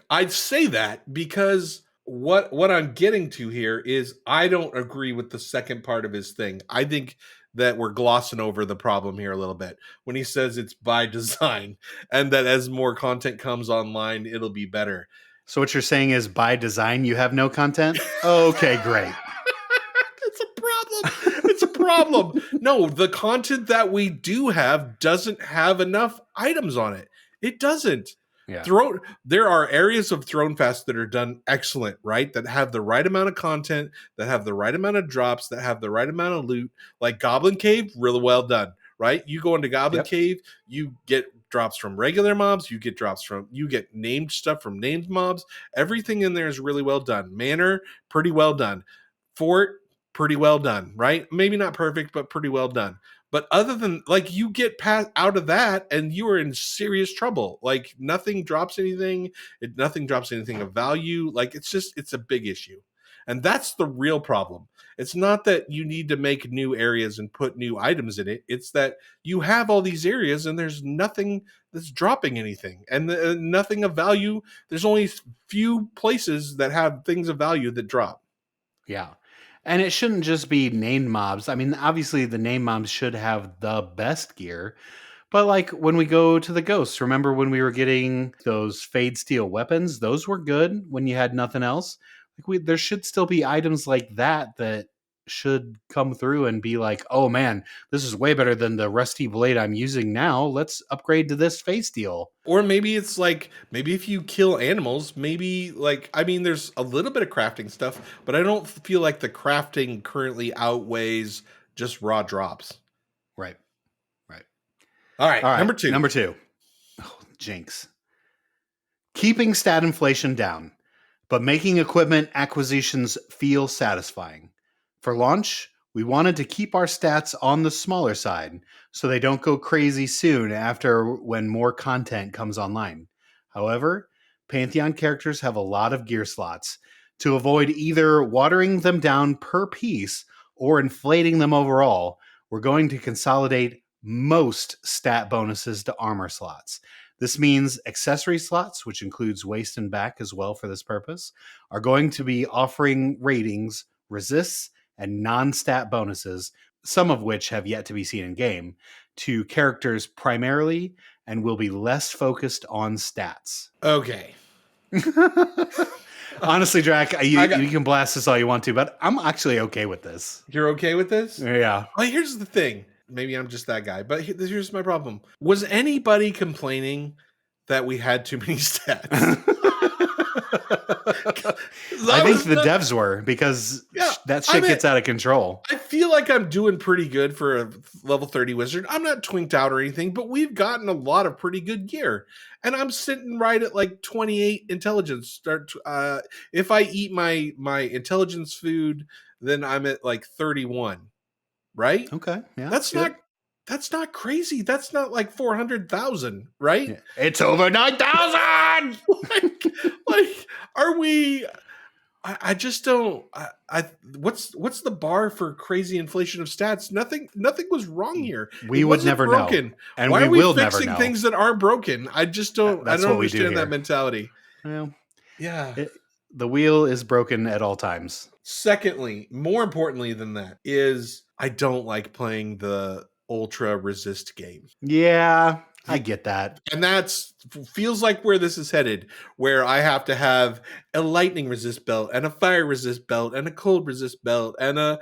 I'd say that because what I'm getting to here is I don't agree with the second part of his thing. I think that we're glossing over the problem here a little bit when he says it's by design and that as more content comes online, it'll be better. So what you're saying is by design, you have no content? Okay, great. It's a problem. It's a problem. No, the content that we do have doesn't have enough items on it. It doesn't. Yeah. There are areas of Thronefest that are done excellent, right? That have the right amount of content, that have the right amount of drops, that have the right amount of loot. Like Goblin Cave, really well done, right? You go into Goblin Cave, you get drops from regular mobs, you get named stuff from named mobs. Everything in there is really well done. Manor, pretty well done. Fort, pretty well done, right? Maybe not perfect, but pretty well done. But other than, like, you get out of that and you are in serious trouble. Like, nothing drops anything. Nothing drops anything of value. Like, it's a big issue. And that's the real problem. It's not that you need to make new areas and put new items in it. It's that you have all these areas and there's nothing that's dropping anything. And nothing of value. There's only few places that have things of value that drop. Yeah. And it shouldn't just be named mobs. I mean, obviously the named mobs should have the best gear. But like when we go to the ghosts, remember when we were getting those fade steel weapons? Those were good when you had nothing else. Like there should still be items like that should come through and be like, oh man, this is way better than the rusty blade I'm using now. Let's upgrade to this fade steel. Or maybe it's like, maybe if you kill animals, maybe like, I mean, there's a little bit of crafting stuff, but I don't feel like the crafting currently outweighs just raw drops. Right. All right. Number two. Oh, jinx. Keeping stat inflation down, but making equipment acquisitions feel satisfying. For launch, we wanted to keep our stats on the smaller side so they don't go crazy soon after when more content comes online. However, Pantheon characters have a lot of gear slots. To avoid either watering them down per piece or inflating them overall, we're going to consolidate most stat bonuses to armor slots. This means accessory slots, which includes waist and back as well for this purpose, are going to be offering ratings, resists, and non-stat bonuses, some of which have yet to be seen in game, to characters primarily and will be less focused on stats. Okay. Honestly, Drac, you can blast this all you want to, but I'm actually okay with this. You're okay with this? Yeah. Well, here's the thing. Maybe I'm just that guy, but here's my problem. Was anybody complaining that we had too many stats? I think the devs were, because that shit gets out of control. I feel like I'm doing pretty good for a level 30 wizard. I'm not twinked out or anything, but we've gotten a lot of pretty good gear. And I'm sitting right at like 28 intelligence. If I eat my intelligence food, then I'm at like 31. Right? Okay. Yeah. That's not crazy. That's not like 400,000, right? Yeah. It's over 9,000. like, are we? I just don't. What's the bar for crazy inflation of stats? Nothing was wrong here. We would never know, and why are we fixing things that are broken? I just don't. I don't understand that mentality. Well, yeah. The wheel is broken at all times. Secondly, more importantly than that, is I don't like playing the ultra resist game. Yeah, I get that. And that's feels like where this is headed, where I have to have a lightning resist belt and a fire resist belt and a cold resist belt and a,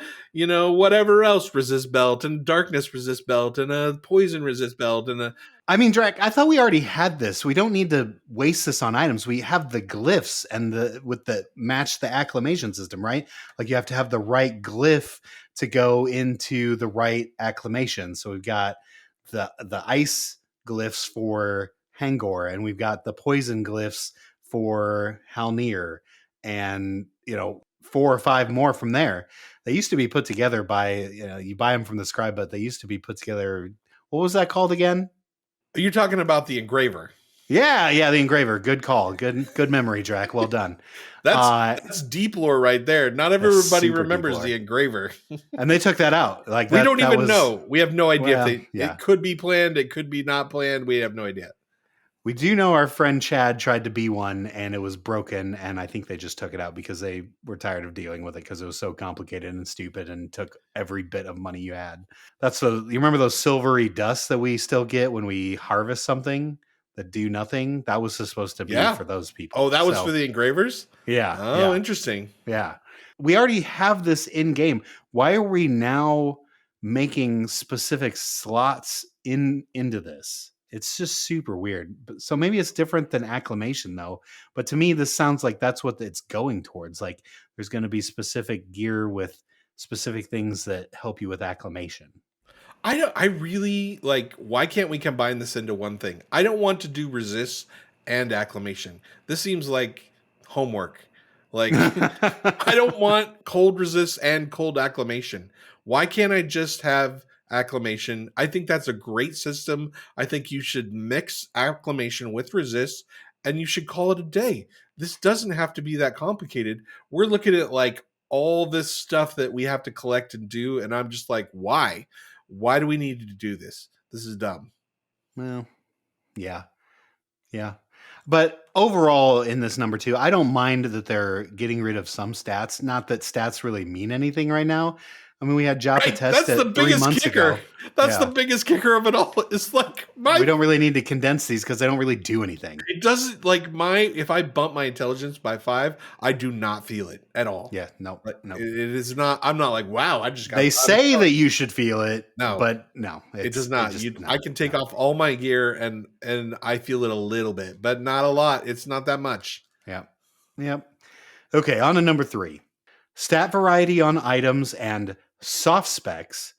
whatever else resist belt and darkness resist belt and a poison resist belt and a. I mean, Drac, I thought we already had this. We don't need to waste this on items. We have the glyphs and with the match the acclamation system, right? Like you have to have the right glyph to go into the right acclamation. So we've got the ice glyphs for Hangor, and we've got the poison glyphs for Halnir, and 4 or 5 more from there. They used to be put together by you buy them from the scribe, but they used to be put together. What was that called again? You're talking about the engraver. Yeah, the engraver. Good call. Good memory, Drac. Well done. That's deep lore right there. Not everybody remembers the engraver. And they took that out. Like we don't even know. We have no idea if yeah. It could be planned. It could be not planned. We have no idea. We do know our friend Chad tried to be one and it was broken. And I think they just took it out because they were tired of dealing with it because it was so complicated and stupid and took every bit of money you had. You remember those silvery dusts that we still get when we harvest something that do nothing? That was supposed to be for those people. Oh, that was for the engravers? Yeah. Oh, interesting. Yeah. We already have this in game. Why are we now making specific slots into this? It's just super weird. So maybe it's different than acclamation though. But to me, this sounds like that's what it's going towards. Like there's going to be specific gear with specific things that help you with acclamation. I really like, why can't we combine this into one thing? I don't want to do resist and acclamation. This seems like homework. Like I don't want cold resist and cold acclamation. Why can't I just have acclamation? I think that's a great system. I think you should mix acclamation with resist and you should call it a day. This doesn't have to be that complicated. We're looking at like all this stuff that we have to collect and do. And I'm just like, why? Why do we need to do this? This is dumb. Well, yeah. Yeah. But overall in this number 2, I don't mind that they're getting rid of some stats. Not that stats really mean anything right now. I mean, we had Joppa test That's the biggest kicker. ago. That's the biggest kicker of it all. It's like we don't really need to condense these because they don't really do anything. It doesn't like if I bump my intelligence by 5, I do not feel it at all. Yeah, no. It is not. I'm not like, wow, I just got. They say that you should feel it. No, but no, it does not. I can take off all my gear and I feel it a little bit, but not a lot. It's not that much. Yeah. Yep. Okay, on to number 3. Stat variety on items and soft specs.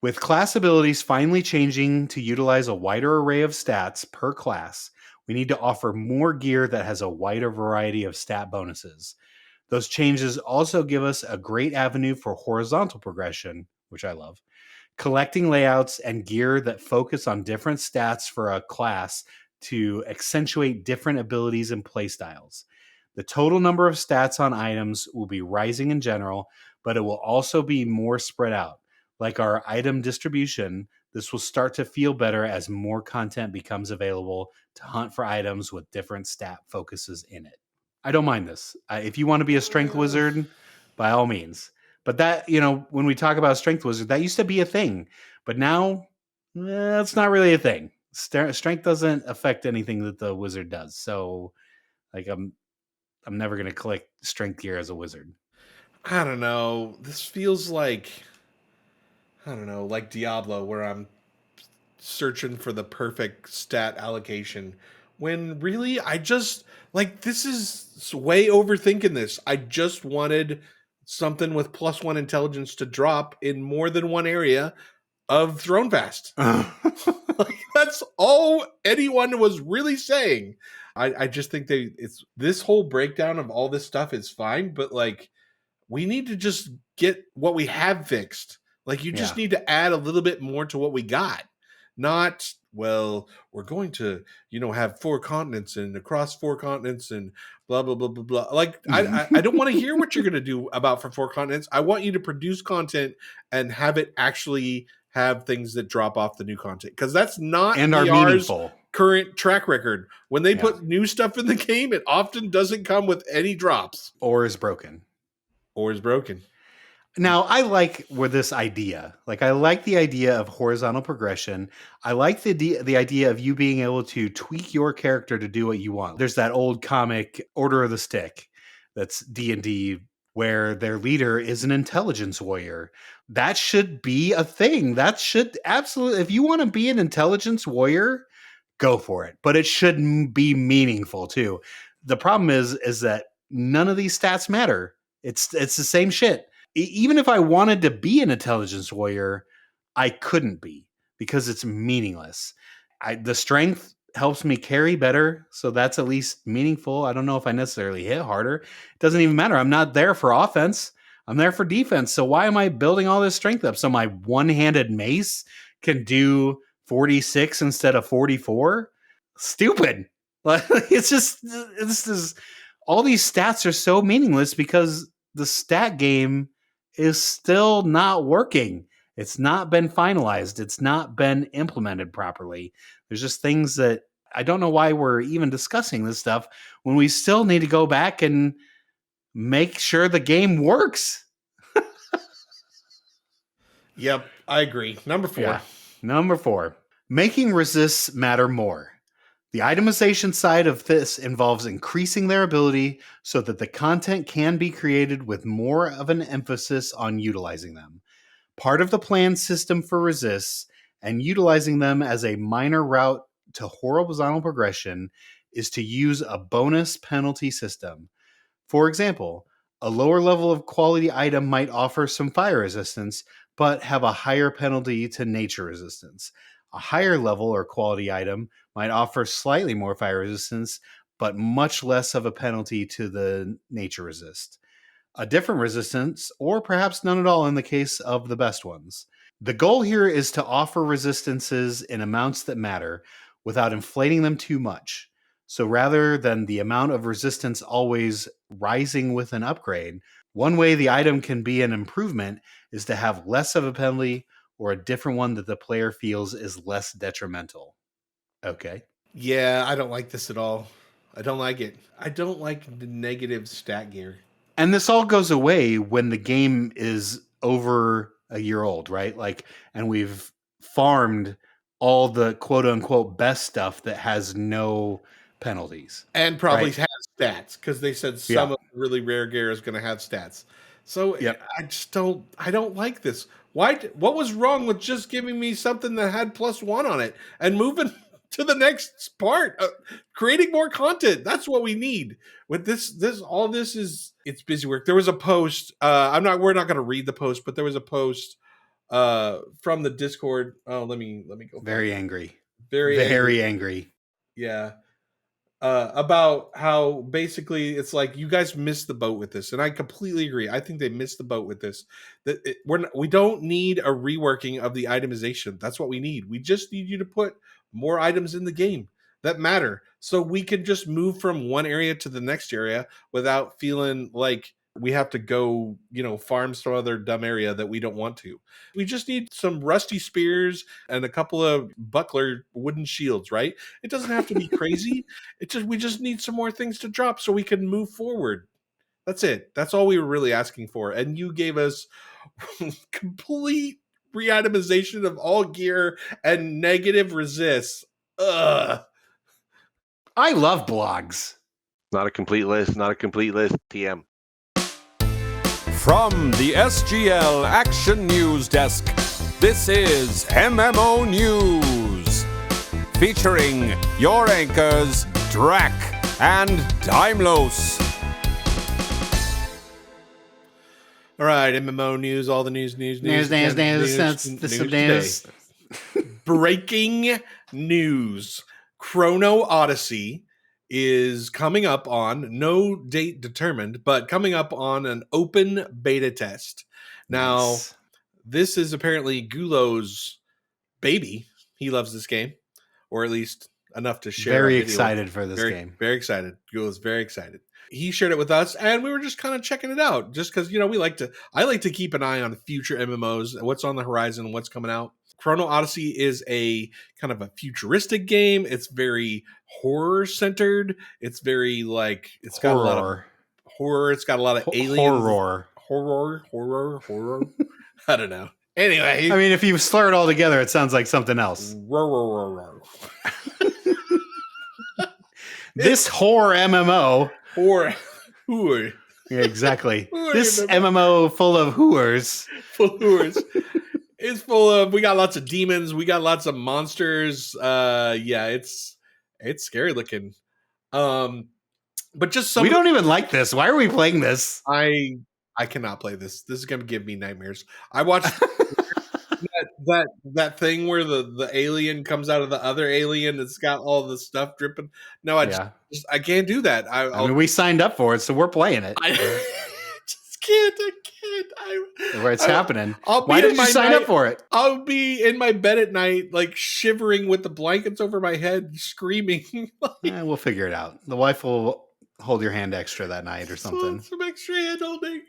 With class abilities finally changing to utilize a wider array of stats per class, we need to offer more gear that has a wider variety of stat bonuses. Those changes also give us a great avenue for horizontal progression, which I love, collecting layouts and gear that focus on different stats for a class to accentuate different abilities and playstyles. The total number of stats on items will be rising in general, but it will also be more spread out. Like our item distribution, this will start to feel better as more content becomes available to hunt for items with different stat focuses in it. I don't mind this. If you want to be a strength wizard, by all means. But that, when we talk about strength wizard, that used to be a thing. But now, it's not really a thing. Strength doesn't affect anything that the wizard does. So, I'm never going to collect strength gear as a wizard. I don't know. This feels like, like Diablo, where I'm searching for the perfect stat allocation. When really, I just, this is way overthinking this. I just wanted something with +1 intelligence to drop in more than one area of Thronefast. That's all anyone was really saying. I just think it's this whole breakdown of all this stuff is fine, but we need to just get what we have fixed. You just need to add a little bit more to what we got. Not, we're going to, have 4 continents and across 4 continents and blah, blah, blah, blah, blah. I don't want to hear what you're going to do about for 4 continents. I want you to produce content and have it actually have things that drop off the new content. Because that's not and are meaningful. current track record. When they Yeah. put new stuff in the game, it often doesn't come with any drops Or is broken. or is broken. Now, I like this idea. Like, I like the idea of horizontal progression. I like the idea of you being able to tweak your character to do what you want. There's that old comic, Order of the Stick, that's D&D, where their leader is an intelligence warrior. That should be a thing. That should absolutely, if you want to be an intelligence warrior, go for it. But it should be meaningful too. The problem is that none of these stats matter. It's the same shit. Even if I wanted to be an intelligence warrior, I couldn't be because it's meaningless. The strength helps me carry better, so that's at least meaningful. I don't know if I necessarily hit harder. It doesn't even matter. I'm not there for offense. I'm there for defense. So why am I building all this strength up? So my one-handed mace can do 46 instead of 44? Stupid. It's just, this is, all these stats are so meaningless because the stat game is still not working. It's not been finalized. It's not been implemented properly. There's just things that I don't know why we're even discussing this stuff when we still need to go back and make sure the game works. Yep, I agree. Number 4. Yeah. Number 4, making resists matter more. The itemization side of this involves increasing their ability so that the content can be created with more of an emphasis on utilizing them. Part of the plan system for resists and utilizing them as a minor route to horizontal progression is to use a bonus penalty system. For example, a lower level of quality item might offer some fire resistance, but have a higher penalty to nature resistance. A higher level or quality item might offer slightly more fire resistance, but much less of a penalty to the nature resist. A different resistance, or perhaps none at all in the case of the best ones. The goal here is to offer resistances in amounts that matter without inflating them too much. So rather than the amount of resistance always rising with an upgrade, one way the item can be an improvement is to have less of a penalty or a different one that the player feels is less detrimental. Okay. Yeah, I don't like this at all. I don't like it. I don't like the negative stat gear. And this all goes away when the game is over a year old, right? Like, and we've farmed all the quote unquote best stuff that has no penalties. And probably Right. has stats because they said some of the really rare gear is going to have stats. So Yep. I don't like this. What was wrong with just giving me something that had +1 on it and moving to the next part, creating more content? That's what we need. With all this is, it's busy work. There was a post. We're not going to read the post, but there was a post from the Discord. Oh, let me go. Very angry. Very angry. Yeah. About how basically it's like you guys missed the boat with this, and I completely agree. I think they missed the boat with this. We don't need a reworking of the itemization. That's what we need. We just need you to put more items in the game that matter, so we can just move from one area to the next area without feeling like we have to go, farm some other dumb area that we don't want to. We just need some rusty spears and a couple of buckler wooden shields, right? It doesn't have to be crazy. We just need some more things to drop so we can move forward. That's it. That's all we were really asking for. And you gave us complete re-itemization of all gear and negative resists. Ugh. I love blogs. Not a complete list. Not a complete list. TM. From the SGL Action News Desk, this is MMO News, featuring your anchors, Drac and Daimlos. All right, MMO news, all the news today. Breaking news. Chrono Odyssey is coming up on, no date determined, but coming up on an open beta test. Now, This is apparently Gulo's baby. He loves this game, or at least enough to share. Very excited for this game. Very excited. Gulo's very excited. He shared it with us, and we were just kind of checking it out, just because I like to keep an eye on future MMOs, what's on the horizon, what's coming out. Chrono Odyssey is a kind of a futuristic game. It's very horror centered. It's very like it's got a lot of horror. It's got a lot of aliens. Horror. I don't know. Anyway, I mean, if you slur it all together, it sounds like something else. This horror MMO. Horror. Yeah, exactly. This MMO full of hooers. It's full of, we got lots of demons, we got lots of monsters. Yeah, it's scary looking. But just some, we don't even like this. Why are we playing this? I cannot play this. This is gonna give me nightmares. I watched that thing where the alien comes out of the other alien. It's got all the stuff dripping. No, I can't do that. I mean, we signed up for it, so we're playing it. I just can't. Where it's happening. Why did you sign up for it? I'll be in my bed at night, like shivering with the blankets over my head, screaming. We'll figure it out. The wife will hold your hand extra that night or something. Some extra hand holding.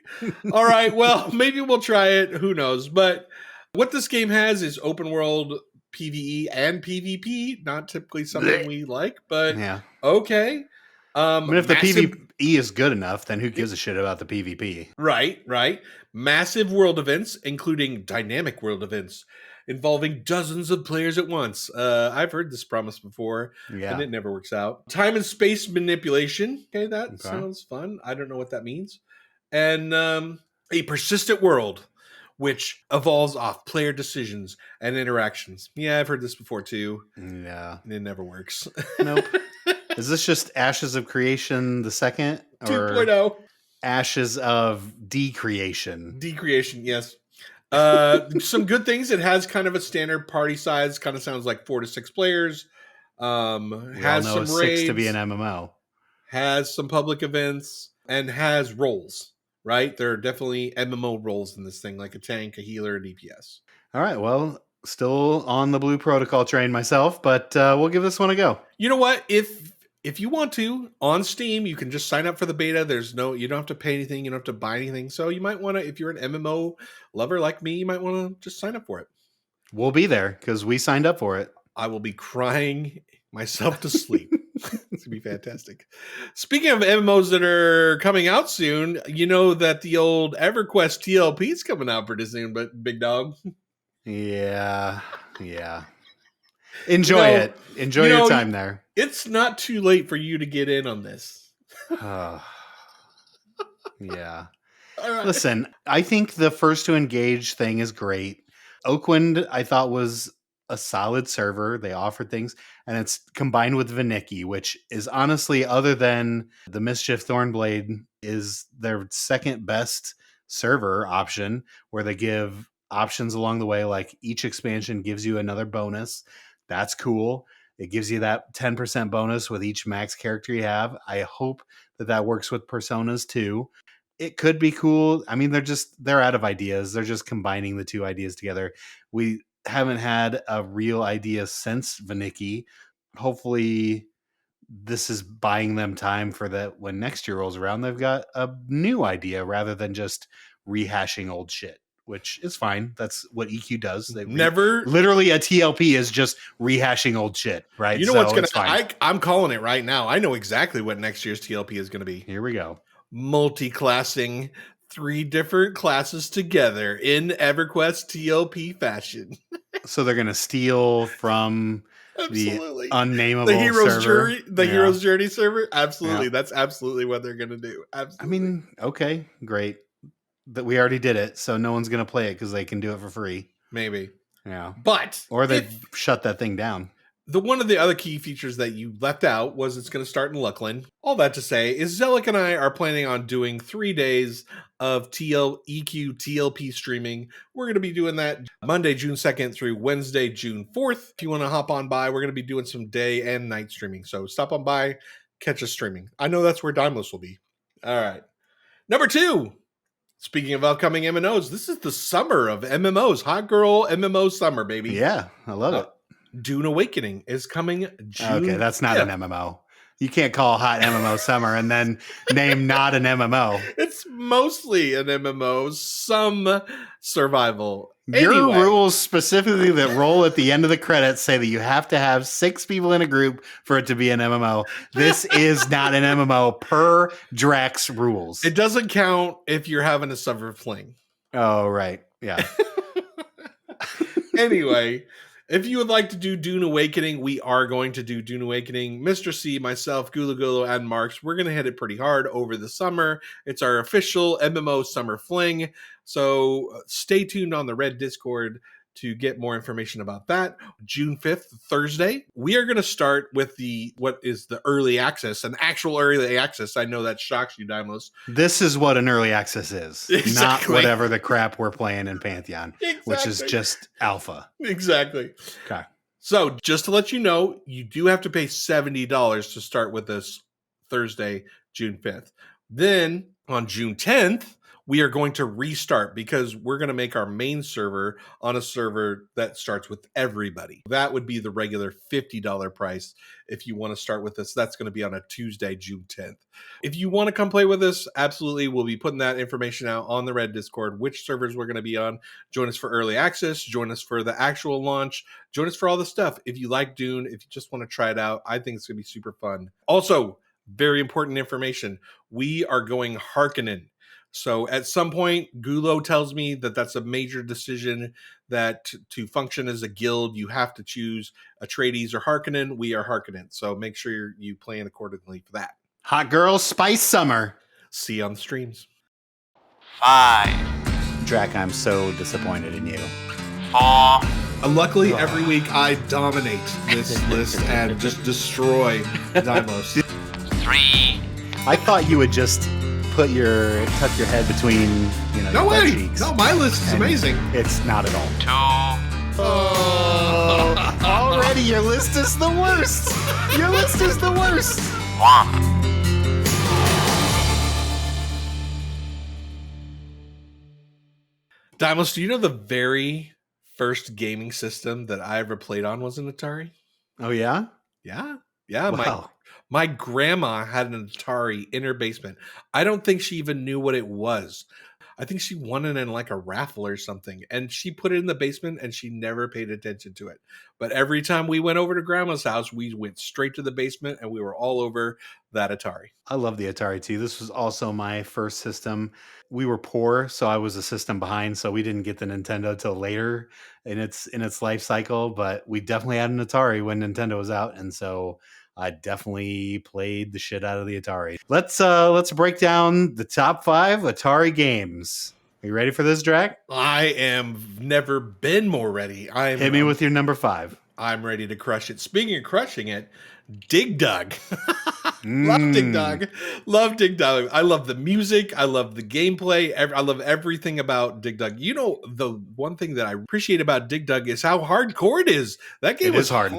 All right. Well, maybe we'll try it. Who knows? But what this game has is open world PvE and PvP. Not typically something we like, but yeah. Okay. I mean, if the PvE is good enough, then who gives a shit about the PvP? Right. Massive world events, including dynamic world events, involving dozens of players at once. I've heard this promise before, and it never works out. Time and space manipulation. Okay, that sounds fun. I don't know what that means. And a persistent world, which evolves off player decisions and interactions. Yeah, I've heard this before too. Yeah. And it never works. Nope. Is this just Ashes of Creation the second? 2.0. Ashes of Decreation? Decreation, yes. Some good things. It has kind of a standard party size. Kind of sounds like 4 to 6 players. Has some raids. 6 to be an MMO. Has some public events. And has roles. Right? There are definitely MMO roles in this thing, like a tank, a healer, a DPS. All right, well, still on the Blue Protocol train myself, but we'll give this one a go. You know what? If you want to, on Steam, you can just sign up for the beta. You don't have to pay anything. You don't have to buy anything. So you might want to, if you're an MMO lover like me, you might want to just sign up for it. We'll be there because we signed up for it. I will be crying myself to sleep. It's going to be fantastic. Speaking of MMOs that are coming out soon, you know that the old EverQuest TLP is coming out pretty soon, but big dog. Yeah. Enjoy it. Enjoy your time there. It's not too late for you to get in on this. Yeah. All right. Listen, I think the first to engage thing is great. Oakwind, I thought, was a solid server. They offered things, and it's combined with Vinicki, which is honestly, other than the Mischief Thornblade, is their second best server option, where they give options along the way, like each expansion gives you another bonus. That's cool. It gives you that 10% bonus with each max character you have. I hope that works with Personas too. It could be cool. I mean, they're out of ideas. They're just combining the two ideas together. We haven't had a real idea since Vinicki. Hopefully this is buying them time for that when next year rolls around, they've got a new idea rather than just rehashing old shit, which is fine. That's what EQ does. They literally a TLP is just rehashing old shit, right? You know what's going to, I'm calling it right now. I know exactly what next year's TLP is going to be. Here we go. Multi-classing 3 different classes together in EverQuest TLP fashion. So they're going to steal from the unnameable server. Hero's Journey server? Absolutely. Yeah. That's absolutely what they're going to do. Absolutely. I mean, okay, great. But we already did it, so no one's going to play it because they can do it for free. Maybe. Yeah. Or they shut that thing down. One of the other key features that you left out was it's going to start in Luclin. All that to say is Xellic and I are planning on doing 3 days of EQ TLP streaming. We're going to be doing that Monday, June 2nd through Wednesday, June 4th. If you want to hop on by, we're going to be doing some day and night streaming. So stop on by, catch us streaming. I know that's where Daimos will be. All right. Number 2. Speaking of upcoming MMOs, this is the summer of MMOs. Hot girl MMO summer, baby. Yeah, I love it. Dune Awakening is coming June. Okay, that's not an MMO. You can't call hot MMO summer and then name not an MMO. It's mostly an MMO, some survival. Your Anyway. rules specifically that roll at the end of the credits say that you have to have 6 people in a group for it to be an MMO. This is not an MMO per Drax rules. It doesn't count if you're having a summer fling. Oh, right. Yeah. Anyway, if you would like to do Dune Awakening, we are going to do Dune Awakening. Mr. C, myself, GuloGulo, and Marks, we're going to hit it pretty hard over the summer. It's our official MMO summer fling. So stay tuned on the Red Discord to get more information about that. June 5th, Thursday, we are going to start with what is the early access, an actual early access. I know that shocks you, Daimos. This is what an early access is, not whatever the crap we're playing in Pantheon, which is just alpha. Exactly. Okay. So just to let you know, you do have to pay $70 to start with this Thursday, June 5th. Then on June 10th, we are going to restart because we're going to make our main server on a server that starts with everybody. That would be the regular $50 price. If you want to start with us, that's going to be on a Tuesday, June 10th. If you want to come play with us, absolutely. We'll be putting that information out on the Red Discord, which servers we're going to be on. Join us for early access. Join us for the actual launch. Join us for all the stuff. If you like Dune, if you just want to try it out, I think it's going to be super fun. Also, very important information. We are going Harkinian. So at some point, Gulo tells me that that's a major decision, that to function as a guild, you have to choose Atreides or Harkinian. We are Harkinian. So make sure you plan accordingly for that. Hot girls, spice summer. See you on the streams. 5, Drac, I'm so disappointed in you. 4, Luckily, every week I dominate this list and just destroy Daimos. 3, I thought you would just tuck your head between, No your butt way! cheeks. No, my list is And amazing. It's not at all. 2, Oh, already your list is the worst. Your list is the worst. 1. Daimos, do you know the very first gaming system that I ever played on was an Atari? Oh, yeah? Yeah. Yeah. Wow. My grandma had an Atari in her basement. I don't think she even knew what it was. I think she won it in like a raffle or something. And she put it in the basement and she never paid attention to it. But every time we went over to grandma's house, we went straight to the basement and we were all over that Atari. I love the Atari too. This was also my first system. We were poor, so I was a system behind, so we didn't get the Nintendo till later in its life cycle, but we definitely had an Atari when Nintendo was out, and so I definitely played the shit out of the Atari. Let's break down the top 5 Atari games. Are you ready for this, Drac? I am never been more ready. Hit me with your number 5. I'm ready to crush it. Speaking of crushing it, Dig Dug. Love Dig Dug. Love Dig Dug. I love the music. I love the gameplay. I love everything about Dig Dug. You know, the one thing that I appreciate about Dig Dug is how hardcore it is. That game was hard.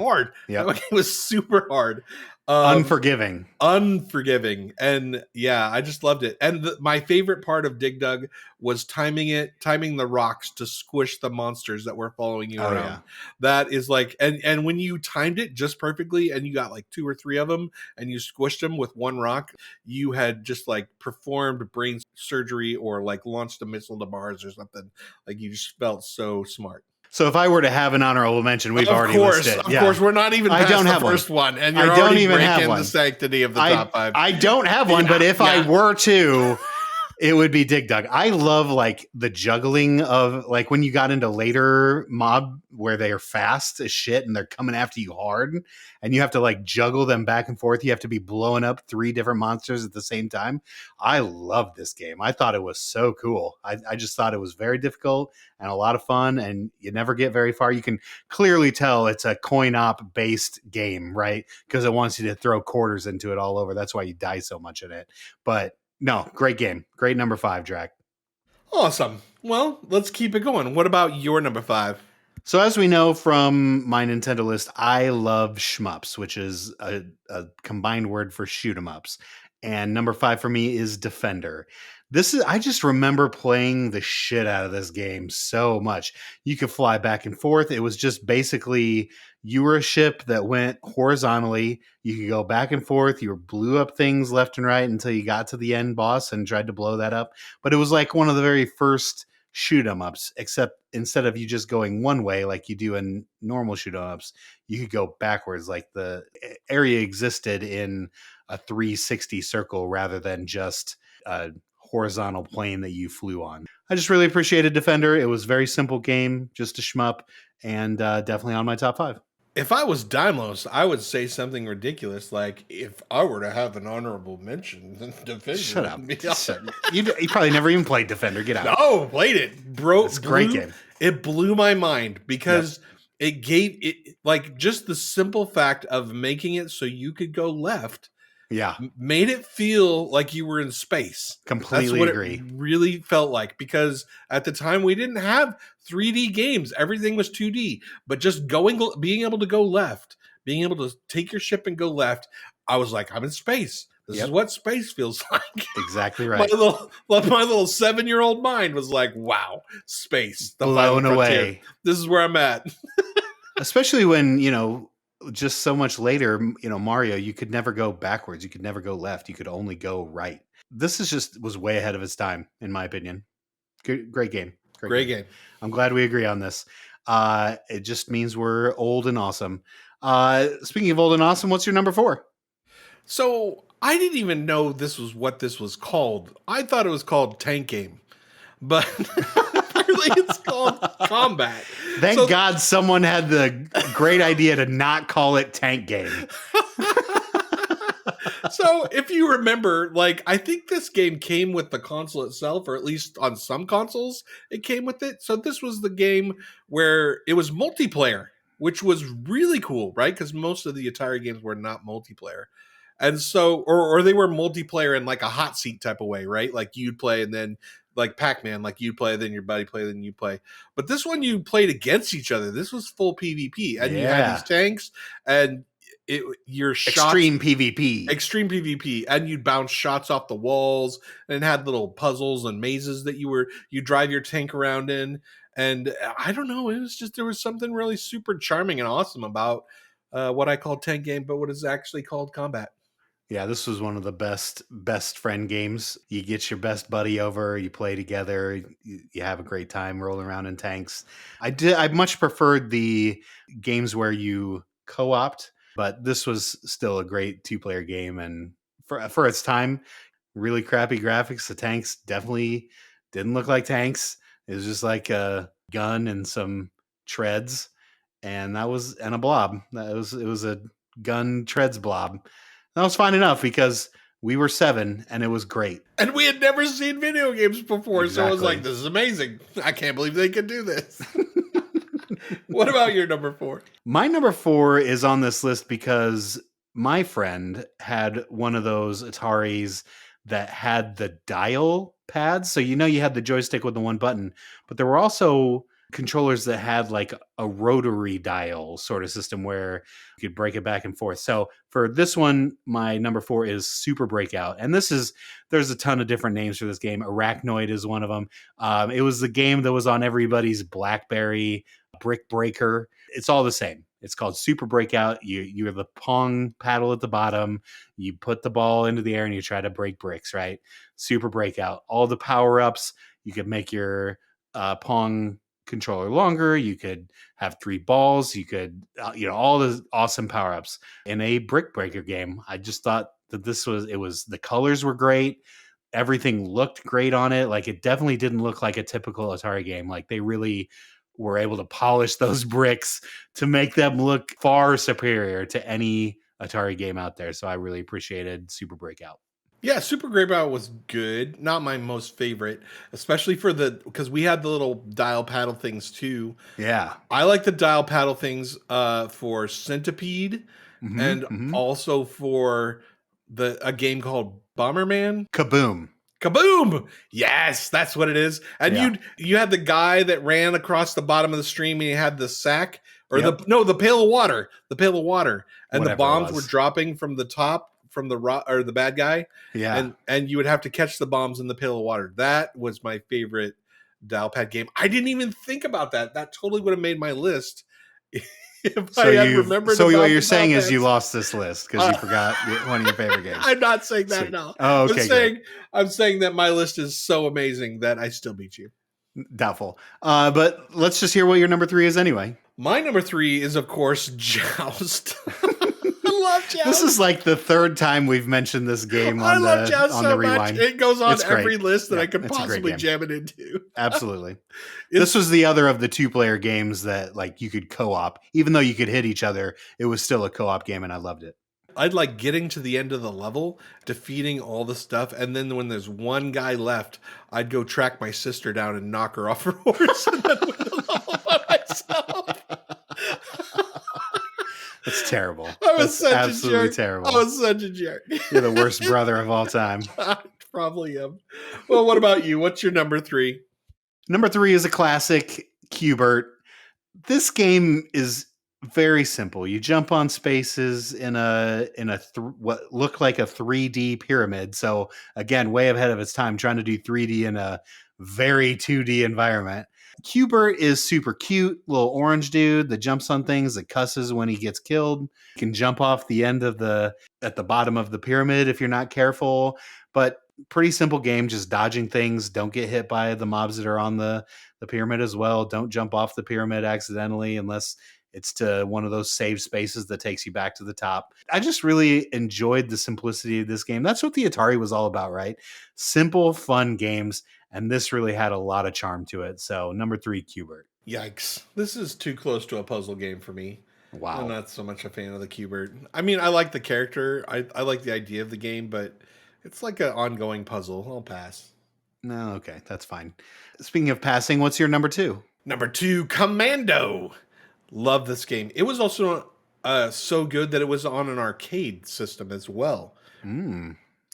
Yep. That game was super hard. Unforgiving. And yeah, I just loved it. And my favorite part of Dig Dug was timing the rocks to squish the monsters that were following you around. Yeah. That is like, and when you timed it just perfectly and you got like 2 or 3 of them and you squished them with one rock, you had just like performed brain surgery or like launched a missile to Mars or something. Like you just felt so smart. So if I were to have an honorable mention, we've already listed. Of course, we're not even past the first one, and you're already breaking the sanctity of the top 5. I don't have one, but if I were to, it would be Dig Dug. I love like the juggling of like when you got into later mob where they are fast as shit and they're coming after you hard and you have to like juggle them back and forth. You have to be blowing up 3 different monsters at the same time. I love this game. I thought it was so cool. I just thought it was very difficult and a lot of fun, and you never get very far. You can clearly tell it's a coin op based game, right? Because it wants you to throw quarters into it all over. That's why you die so much in it. But no, great game. Great number 5, Drac. Awesome. Well, let's keep it going. What about your number 5? So as we know from my Nintendo list, I love shmups, which is a combined word for shoot 'em ups. And number 5 for me is Defender. I just remember playing the shit out of this game so much. You could fly back and forth. It was just basically you were a ship that went horizontally. You could go back and forth. You blew up things left and right until you got to the end boss and tried to blow that up. But it was like one of the very first shoot 'em ups, except instead of you just going one way like you do in normal shoot 'em ups, you could go backwards. Like the area existed in a 360 circle rather than just a horizontal plane that you flew on. I just really appreciated Defender. It was a very simple game, just a shmup, and definitely on my top 5. If I was Daimlos, I would say something ridiculous like, if I were to have an honorable mention, then Defender. Shut up. would be You probably never even played Defender. Get out. No, played it, bro. It's a great game. It blew my mind because it gave it, like, just the simple fact of making it so you could go left. Yeah, Made it feel like you were in space. completely That's what agree. it really felt like, because at the time we didn't have 3D games. Everything was 2D. But just being able to go left, being able to take your ship and go left, I was like, I'm in space. This is what space feels like. Exactly right. My little 7-year-old mind was like, wow, space. The final Blown frontier. away. This is where I'm at. Especially when, just so much later, Mario, you could never go backwards. You could never go left. You could only go right. This was way ahead of its time, in my opinion. Great game. Great game. I'm glad we agree on this. It just means we're old and awesome. Speaking of old and awesome, what's your number 4? So I didn't even know this was what this was called. I thought it was called Tank Game, but apparently it's called Combat. Thank God someone had the great idea to not call it Tank Game. So if you remember, like, I think this game came with the console itself, or at least on some consoles it came with it. So this was the game where it was multiplayer, which was really cool, right? Because most of the Atari games were not multiplayer. And so, or they were multiplayer in like a hot seat type of way, right? Like you'd play and then like Pac-Man, like you play, then your buddy play, then you play. But this one you played against each other. This was full PvP, and you had these tanks, and your shots, Extreme PvP, and you'd bounce shots off the walls, and it had little puzzles and mazes that you drive your tank around in. And I don't know, it was just, there was something really super charming and awesome about what I call Tank Game, but what is actually called Combat. Yeah, this was one of the best friend games. You get your best buddy over, you play together, you have a great time rolling around in tanks. I much preferred the games where you co-opt, but this was still a great 2-player game, and for its time, really crappy graphics. The tanks definitely didn't look like tanks. It was just like a gun and some treads, and a blob. It was a gun treads blob. That was fine enough because we were 7 and it was great. And we had never seen video games before. Exactly. So I was like, this is amazing. I can't believe they could do this. What about your number 4? My number 4 is on this list because my friend had one of those Ataris that had the dial pads. So, you had the joystick with the one button, but there were also controllers that had like a rotary dial sort of system where you could break it back and forth. So for this one, my number 4 is Super Breakout. And there's a ton of different names for this game. Arachnoid is one of them. It was the game that was on everybody's BlackBerry Brick Breaker. It's all the same. It's called Super Breakout. You have the Pong paddle at the bottom. You put the ball into the air and you try to break bricks, right? Super Breakout. All the power-ups. You could make your Pong controller longer. You could have 3 balls. You could, all the awesome power-ups in a brick breaker game. I just thought that the colors were great. Everything looked great on it. Like, it definitely didn't look like a typical Atari game. Like, they really were able to polish those bricks to make them look far superior to any Atari game out there. So I really appreciated Super Breakout. Yeah, Super Breakout was good. Not my most favorite, especially because we had the little dial paddle things too. Yeah. I like the dial paddle things for Centipede and also for a game called Bomberman. Kaboom! Yes, that's what it is. And you had the guy that ran across the bottom of the stream, and he had the sack the pail of water. The pail of water. And Whatever the bombs were dropping from the top from the bad guy. Yeah. And you would have to catch the bombs in the pail of water. That was my favorite dial pad game. I didn't even think about that. That totally would have made my list. If I had remembered. So what you're saying is you lost this list because you forgot one of your favorite games. I'm not saying that now. Oh, okay. I'm saying that my list is so amazing that I still beat you. Doubtful. But let's just hear what your number 3 is anyway. My number 3 is, of course, Joust. I love Joust. This is like the third time we've mentioned this game on love Joust on so the much. Rewind. It goes on It's great. every list that Yeah, I could it's a great possibly game. jam it into. Absolutely. This was the other of the 2-player games that like you could co-op. Even though you could hit each other, it was still a co-op game, and I loved it. I'd like getting to the end of the level, defeating all the stuff, and then when there's one guy left, I'd go track my sister down and knock her off her horse and then win the level by myself. That's terrible. I was That's such a absolutely jerk. terrible. I was such a jerk. You're the worst brother of all time. I probably am. Well, what about you? What's your number 3? Number 3 is a classic, Qbert. This game is very simple. You jump on spaces in what looked like a 3D pyramid. So again, way ahead of its time, trying to do 3D in a very 2D environment. Qbert is super cute, little orange dude that jumps on things, that cusses when he gets killed. You can jump off the end of at the bottom of the pyramid if you're not careful. But pretty simple game, just dodging things. Don't get hit by the mobs that are on the pyramid as well. Don't jump off the pyramid accidentally unless it's to one of those save spaces that takes you back to the top. I just really enjoyed the simplicity of this game. That's what the Atari was all about, right? Simple, fun games. And this really had a lot of charm to it. So number 3, Qbert. Yikes. This is too close to a puzzle game for me. Wow. I'm not so much a fan of the Qbert. I mean, I like the character. I like the idea of the game, but it's like an ongoing puzzle. I'll pass. No, okay, that's fine. Speaking of passing, what's your number 2? Number 2, Commando. Love this game. It was also so good that it was on an arcade system as well.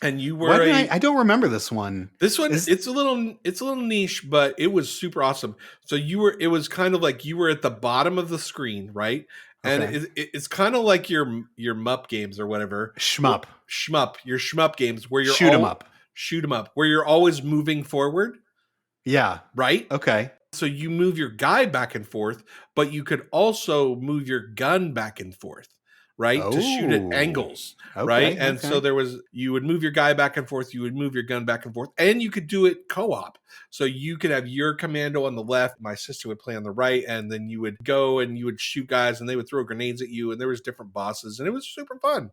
And you were I don't remember this one. This one it's a little niche, but it was super awesome. So it was kind of like you were at the bottom of the screen, right? And Okay. it's kind of like your MUP games or whatever. Shmup. Your shmup games where you're Shoot 'em up. Shoot 'em up, where you're always moving forward, Yeah. right? Okay. So you move your guy back and forth, but you could also move your gun back and forth, right? To shoot at Oh. angles, Okay, right? And okay. so you would move your guy back and forth, you would move your gun back and forth, and you could do it co-op. So you could have your commando on the left, my sister would play on the right, and then you would go and you would shoot guys and they would throw grenades at you, and there was different bosses, and it was super fun.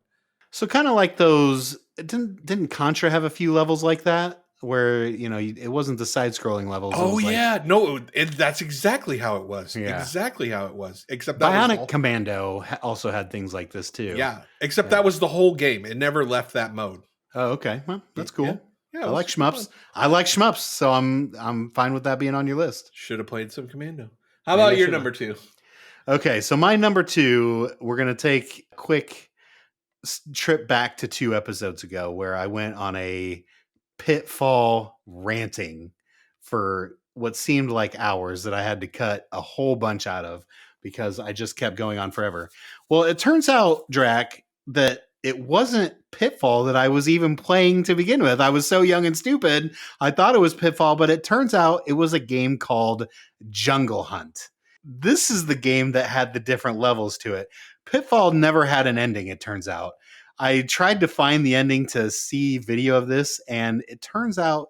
So kind of like those. Didn't Contra have a few levels like that where it wasn't the side-scrolling levels? It Oh was like yeah, no, that's exactly how it was. Yeah. Exactly how it was. Except that was Bionic Commando also had things like this too. yeah. Except that was the whole game. It never left that mode. Oh, okay. Well, that's cool. Yeah, I like shmups. I like shmups, so I'm fine with that being on your list. Should have played some Commando. How Maybe I about your should've. number 2? Okay, so my number 2, we're gonna take a quick trip back to 2 episodes ago where I went on a Pitfall ranting for what seemed like hours that I had to cut a whole bunch out of because I just kept going on forever. Well, it turns out, Drac, that it wasn't Pitfall that I was even playing to begin with. I was so young and stupid. I thought it was Pitfall, but it turns out it was a game called Jungle Hunt. This is the game that had the different levels to it. Pitfall never had an ending, it turns out. I tried to find the ending to see video of this, and it turns out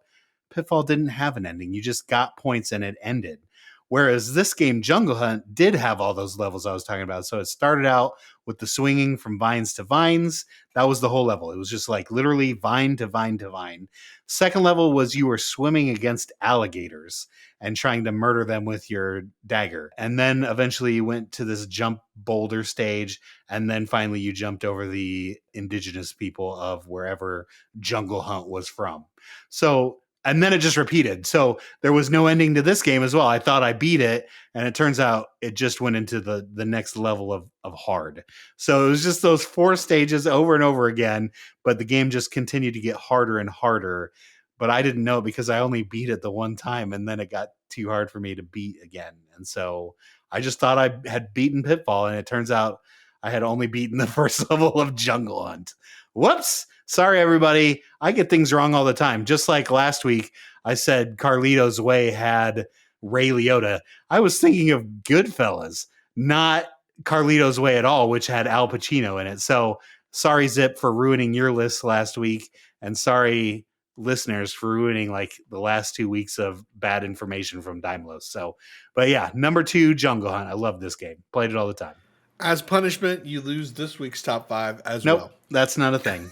Pitfall didn't have an ending. You just got points and it ended. Whereas this game, Jungle Hunt, did have all those levels I was talking about. So it started out with the swinging from vines to vines. That was the whole level. It was just like literally vine to vine to vine. Second level was you were swimming against alligators and trying to murder them with your dagger. And then eventually you went to this jump boulder stage. And then finally you jumped over the indigenous people of wherever Jungle Hunt was from. So, and then it just repeated. So there was no ending to this game as well. I thought I beat it, and it turns out it just went into the next level of hard. So it was just those 4 stages over and over again, but the game just continued to get harder and harder. But I didn't know it because I only beat it the one time, and then it got too hard for me to beat again. And so I just thought I had beaten Pitfall, and it turns out I had only beaten the first level of Jungle Hunt. Whoops! Sorry, everybody. I get things wrong all the time. Just like last week, I said Carlito's Way had Ray Liotta. I was thinking of Goodfellas, not Carlito's Way at all, which had Al Pacino in it. So sorry, Zip, for ruining your list last week. And sorry, listeners for ruining like the last 2 weeks of bad information from Daimlos. So, but yeah, number 2, Jungle Hunt. I love this game. Played it all the time. As punishment, you lose this week's top 5 as Nope, well. that's not a thing.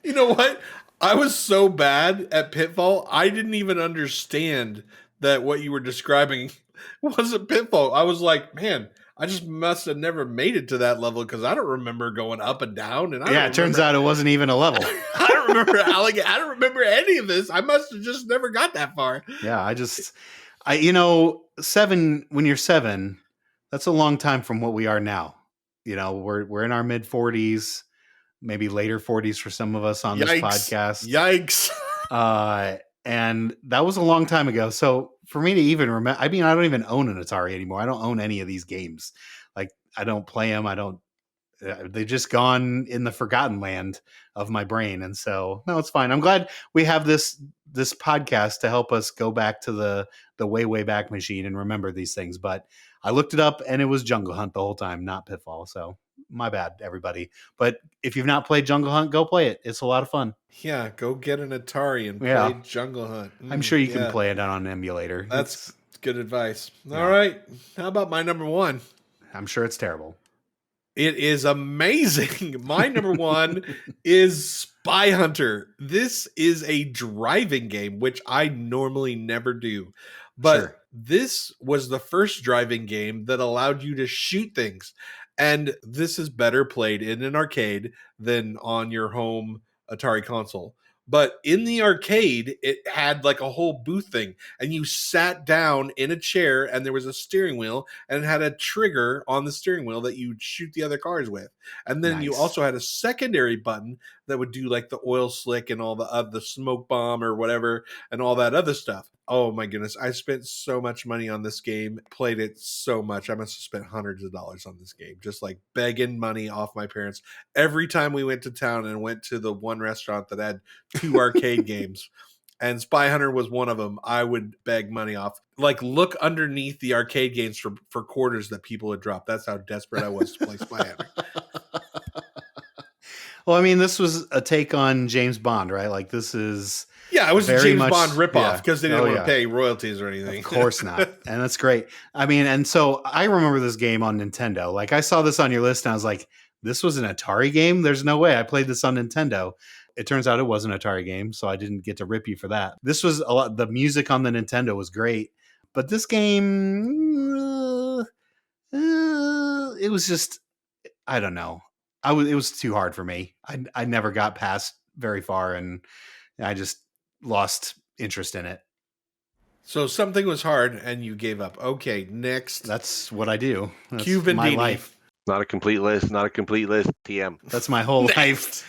You know what? I was so bad at Pitfall, I didn't even understand that what you were describing wasn't Pitfall. I was like, man, I just must have never made it to that level because I don't remember going up and down. And It turns out it wasn't even a level. I don't remember I don't remember any of this. I must have just never got that far. Yeah, you know, 7, when you're 7, that's a long time from what we are now. You know, we're in our mid 40s, maybe later 40s for some of us on this podcast. Yikes. And that was a long time ago. So for me to even remember, I mean, I don't even own an Atari anymore. I don't own any of these games. Like, I don't play them. They've just gone in the forgotten land of my brain. And so, no, it's fine. I'm glad we have this podcast to help us go back to the way back machine and remember these things. But I looked it up and it was Jungle Hunt the whole time, not Pitfall. So my bad, everybody. But if you've not played Jungle Hunt, go play it. It's a lot of fun. Yeah, go get an Atari and play Jungle Hunt. I'm sure you can play it on an emulator. That's good advice. All right. How about my number 1? I'm sure it's terrible. It is amazing. My number 1 is Spy Hunter. This is a driving game, which I normally never do. But this was the first driving game that allowed you to shoot things. And this is better played in an arcade than on your home Atari console. But in the arcade, it had like a whole booth thing, and you sat down in a chair and there was a steering wheel and it had a trigger on the steering wheel that you'd shoot the other cars with. And then you also had a secondary button that would do like the oil slick and all the smoke bomb or whatever and all that other stuff. Oh my goodness. I spent so much money on this game, played it so much. I must have spent hundreds of dollars on this game, just like begging money off my parents. Every time we went to town and went to the one restaurant that had 2 arcade games, and Spy Hunter was one of them, I would beg money off. Like, look underneath the arcade games for quarters that people had dropped. That's how desperate I was to play Spy Hunter. Well, I mean, this was a take on James Bond, right? Like, this is... Yeah, it was a James Bond ripoff because they didn't want to pay royalties or anything. Of course not. And that's great. I mean, and so I remember this game on Nintendo. Like, I saw this on your list and I was like, this was an Atari game? There's no way. I played this on Nintendo. It turns out it was an Atari game, so I didn't get to rip you for that. This was a lot. The music on the Nintendo was great. But this game, it was just, I don't know. It was too hard for me. I never got past very far, and I just lost interest in it. So something was hard and you gave up. Okay, next. That's what I do. That's Cuban my Dini. life. Not a complete list. TM. That's my whole life.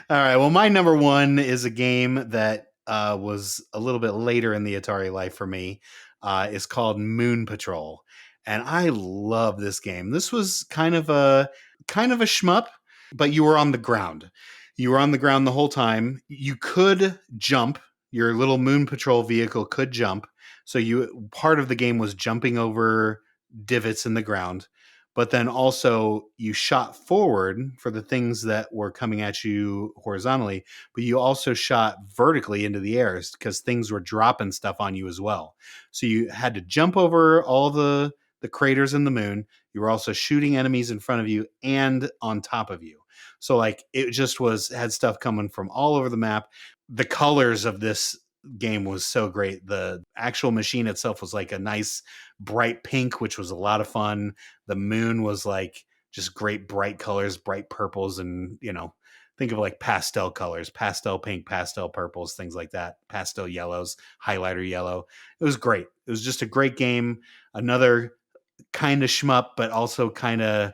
All right. Well, my number 1 is a game that was a little bit later in the Atari life for me. It's called Moon Patrol. And I love this game. This was kind of a shmup, but you were on the ground. You were on the ground the whole time. You could jump. Your little Moon Patrol vehicle could jump. So part of the game was jumping over divots in the ground. But then also you shot forward for the things that were coming at you horizontally, but you also shot vertically into the air because things were dropping stuff on you as well. So you had to jump over all the craters in the moon. You were also shooting enemies in front of you and on top of you. So like it just had stuff coming from all over the map. The colors of this game was so great. The actual machine itself was like a nice bright pink, which was a lot of fun. The moon was like just great bright colors, bright purples, and think of like pastel colors, pastel pink, pastel purples, things like that, pastel yellows, highlighter yellow. It was great. It was just a great game. Another kind of shmup, but also kind of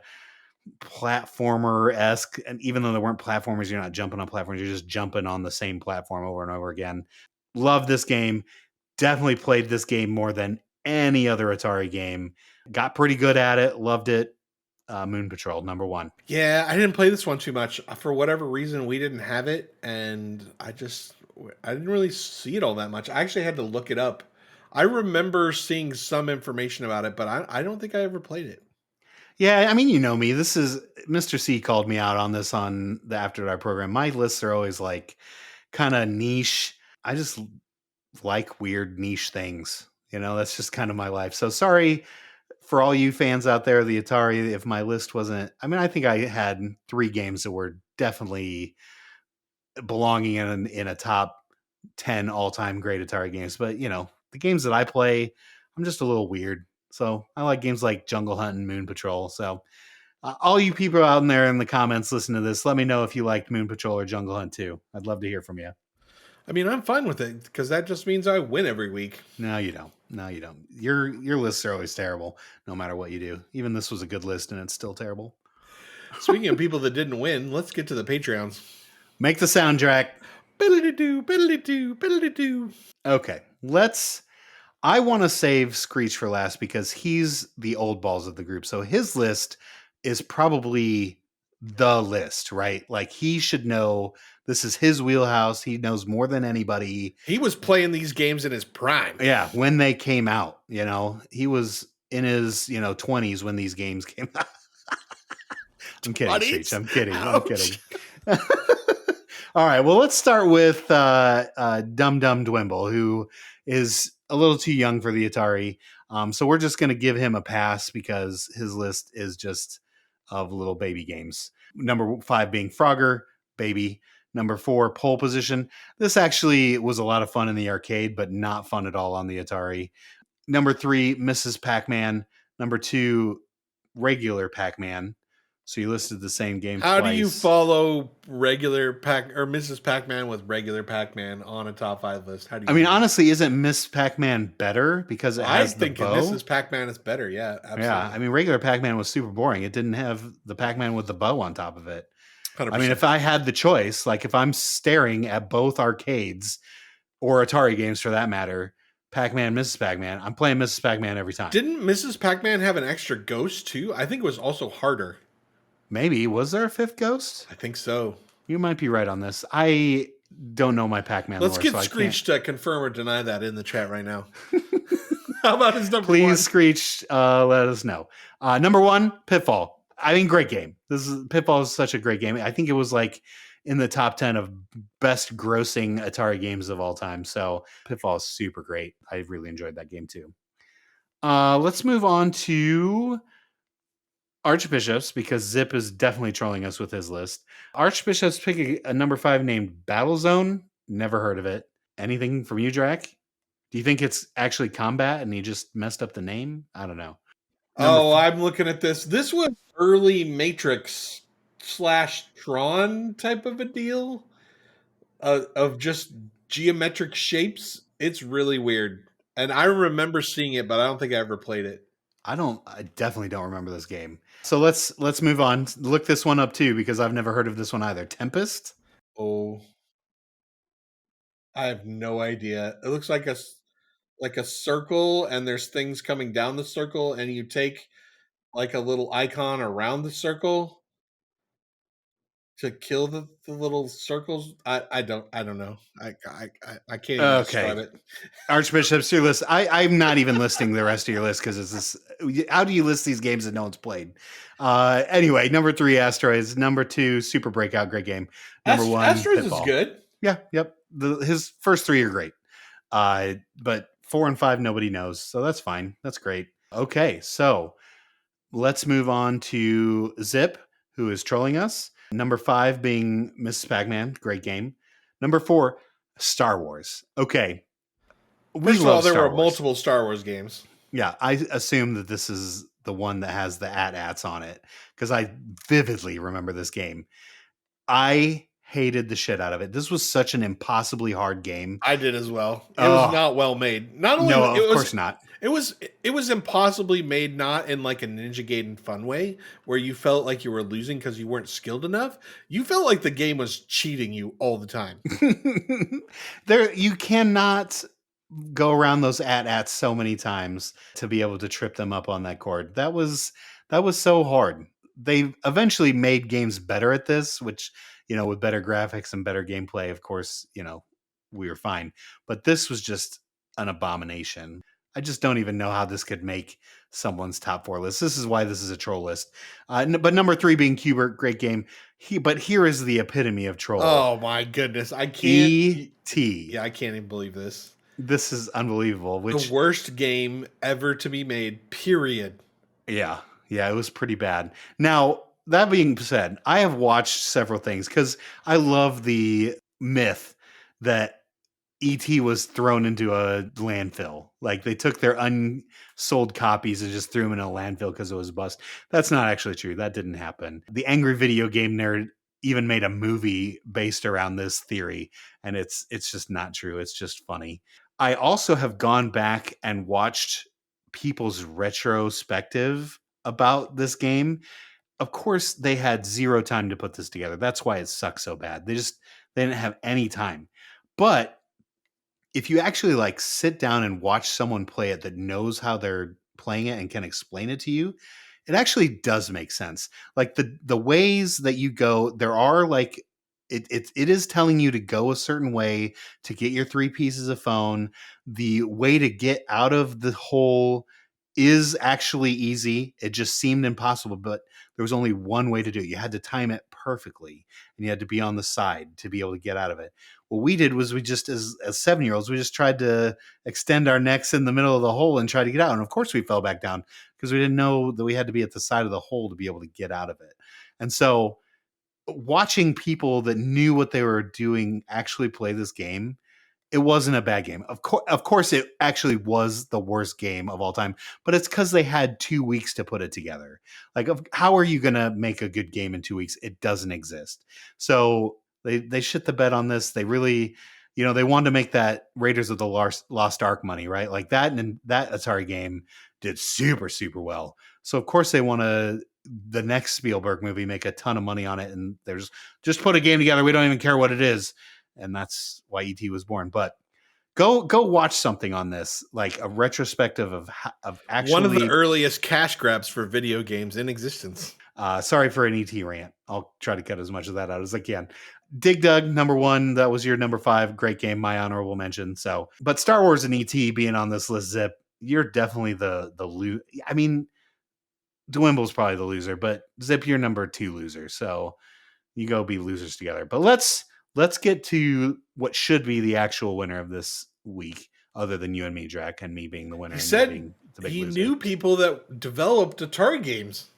platformer-esque. And even though there weren't platformers, you're not jumping on platforms, you're just jumping on the same platform over and over again. Love this game. Definitely played this game more than any other Atari game. Got pretty good at it. Loved it. Moon Patrol, number 1. Yeah, I didn't play this one too much. For whatever reason, we didn't have it, and I didn't really see it all that much. I actually had to look it up. I remember seeing some information about it, but I don't think I ever played it. Yeah, I mean, you know me. This is Mr. C called me out on this on the After Dark program. My lists are always like kind of niche. I just like weird niche things. That's just kind of my life. So sorry for all you fans out there, the Atari, if my list wasn't. I mean, I think I had 3 games that were definitely belonging in a top 10 all-time great Atari games. But, the games that I play, I'm just a little weird. So I like games like Jungle Hunt and Moon Patrol. So all you people out there in the comments listen to this, let me know if you liked Moon Patrol or Jungle Hunt too. I'd love to hear from you. I mean, I'm fine with it because that just means I win every week. No, you don't. No, you don't. Your lists are always terrible, no matter what you do. Even this was a good list, and it's still terrible. Speaking of people that didn't win, let's get to the Patreons. Make the soundtrack. Biddly-doo, biddly-doo, biddly-doo. Okay, I want to save Screech for last because he's the old balls of the group. So his list is probably the list, right? Like he should know this is his wheelhouse. He knows more than anybody. He was playing these games in his prime. Yeah, when they came out, he was in his, 20s when these games came out. I'm kidding, Screech. I'm kidding. Ouch. I'm kidding. All right, well, let's start with Dum Dum Dwimble, who is a little too young for the Atari. So we're just going to give him a pass because his list is just of little baby games. Number 5 being Frogger, baby. Number 4, Pole Position. This actually was a lot of fun in the arcade, but not fun at all on the Atari. Number 3, Mrs. Pac-Man. Number 2, regular Pac-Man. So you listed the same game How twice. do you follow regular Mrs. Pac-Man with regular Pac-Man on a top 5 list? How do you? I mean, honestly, isn't Miss Pac-Man better because it has the bow? Mrs. Pac-Man is better. Yeah, absolutely. Yeah, I mean, regular Pac-Man was super boring. It didn't have the Pac-Man with the bow on top of it. 100%. I mean, if I had the choice, like if I'm staring at both arcades or Atari games for that matter, Pac-Man, Mrs. Pac-Man, I'm playing Mrs. Pac-Man every time. Didn't Mrs. Pac-Man have an extra ghost too? I think it was also harder. Maybe. Was there a 5th ghost? I think so. You might be right on this. I don't know my Pac-Man Let's lore, get so Screech to confirm or deny that in the chat right now. How about his number Please, 1? Screech, let us know. Number 1, Pitfall. I mean, great game. Pitfall is such a great game. I think it was like in the top 10 of best grossing Atari games of all time. So Pitfall is super great. I really enjoyed that game too. Let's move on to Archbishops because Zip is definitely trolling us with his list. Archbishops pick a number 5 named Battlezone. Never heard of it. Anything from you, Drac? Do you think it's actually combat and he just messed up the name? I don't know. I'm looking at this. This was early Matrix / Tron type of a deal of just geometric shapes. It's really weird. And I remember seeing it, but I don't think I ever played it. I definitely don't remember this game. So let's move on. Look this one up too, because I've never heard of this one either. Tempest? Oh, I have no idea. It looks like a circle, and there's things coming down the circle, and you take like a little icon around the circle to kill the little circles. I don't know. I can't even describe it. Archbishops, your list. I'm not even listing the rest of your list because it's this. How do you list these games that no one's played? Anyway, number 3, Asteroids. Number 2, Super Breakout, great game. Number 1, Asteroids Pitfall. is good. Yeah, yep. His first 3 are great. But 4 and 5 nobody knows, so that's fine. That's great. Okay, so let's move on to Zip, who is trolling us. Number 5 being Mrs. Pac-Man, great game. Number 4, Star Wars. Okay. First of all, there Star were Wars. multiple Star Wars games. Yeah, I assume that this is the one that has the AT-ATs on it because I vividly remember this game. I hated the shit out of it. This was such an impossibly hard game. I did as well. It was not well made. Not only no, of course not. It was impossibly made, not in like a Ninja Gaiden fun way where you felt like you were losing because you weren't skilled enough. You felt like the game was cheating you all the time. You cannot go around those AT-ATs so many times to be able to trip them up on that cord. That was so hard. They eventually made games better at this, which, with better graphics and better gameplay, of course, we were fine. But this was just an abomination. I just don't even know how this could make someone's top 4 list. This is why this is a troll list. But number 3 being Qbert, great game. But here is the epitome of troll. Oh my goodness. I can't. E.T. Yeah, I can't even believe this. This is unbelievable. The worst game ever to be made, period. Yeah, it was pretty bad. Now, that being said, I have watched several things because I love the myth that E.T. was thrown into a landfill. Like they took their unsold copies and just threw them in a landfill because it was a bust. That's not actually true. That didn't happen. The Angry Video Game Nerd even made a movie based around this theory, and it's just not true. It's just funny. I also have gone back and watched people's retrospective about this game. Of course, they had zero time to put this together. That's why it sucks so bad. They didn't have any time. But if you actually like sit down and watch someone play it that knows how they're playing it and can explain it to you, it actually does make sense. Like the ways that you go, there are like it is telling you to go a certain way to get your 3 pieces of phone. The way to get out of the hole is actually easy. It just seemed impossible, but there was only one way to do it. You had to time it perfectly, and you had to be on the side to be able to get out of it. What we did was we just, as 7-year-olds, we just tried to extend our necks in the middle of the hole and try to get out. And of course we fell back down because we didn't know that we had to be at the side of the hole to be able to get out of it. And so watching people that knew what they were doing actually play this game, it wasn't a bad game. Of course, it actually was the worst game of all time, but it's because they had 2 weeks to put it together. Like, how are you going to make a good game in 2 weeks? It doesn't exist. So they shit the bed on this. They really, they wanted to make that Raiders of the Lost Ark money, right? Like that, and that Atari game did super, super well. So of course they want to, the next Spielberg movie, make a ton of money on it, and there's just put a game together. We don't even care what it is. And that's why E.T. was born. But go watch something on this, like a retrospective of actually one of the earliest cash grabs for video games in existence. Sorry for an E.T. rant. I'll try to cut as much of that out as I can. Dig Dug, number 1. That was your number 5. Great game. My honorable mention. So, but Star Wars and E.T. being on this list, Zip, you're definitely the I mean, Dwimble's probably the loser, but Zip, you're number 2 loser. So you go be losers together. But let's get to what should be the actual winner of this week, other than you and me, Drac, and me being the winner. He said he knew people that developed Atari games.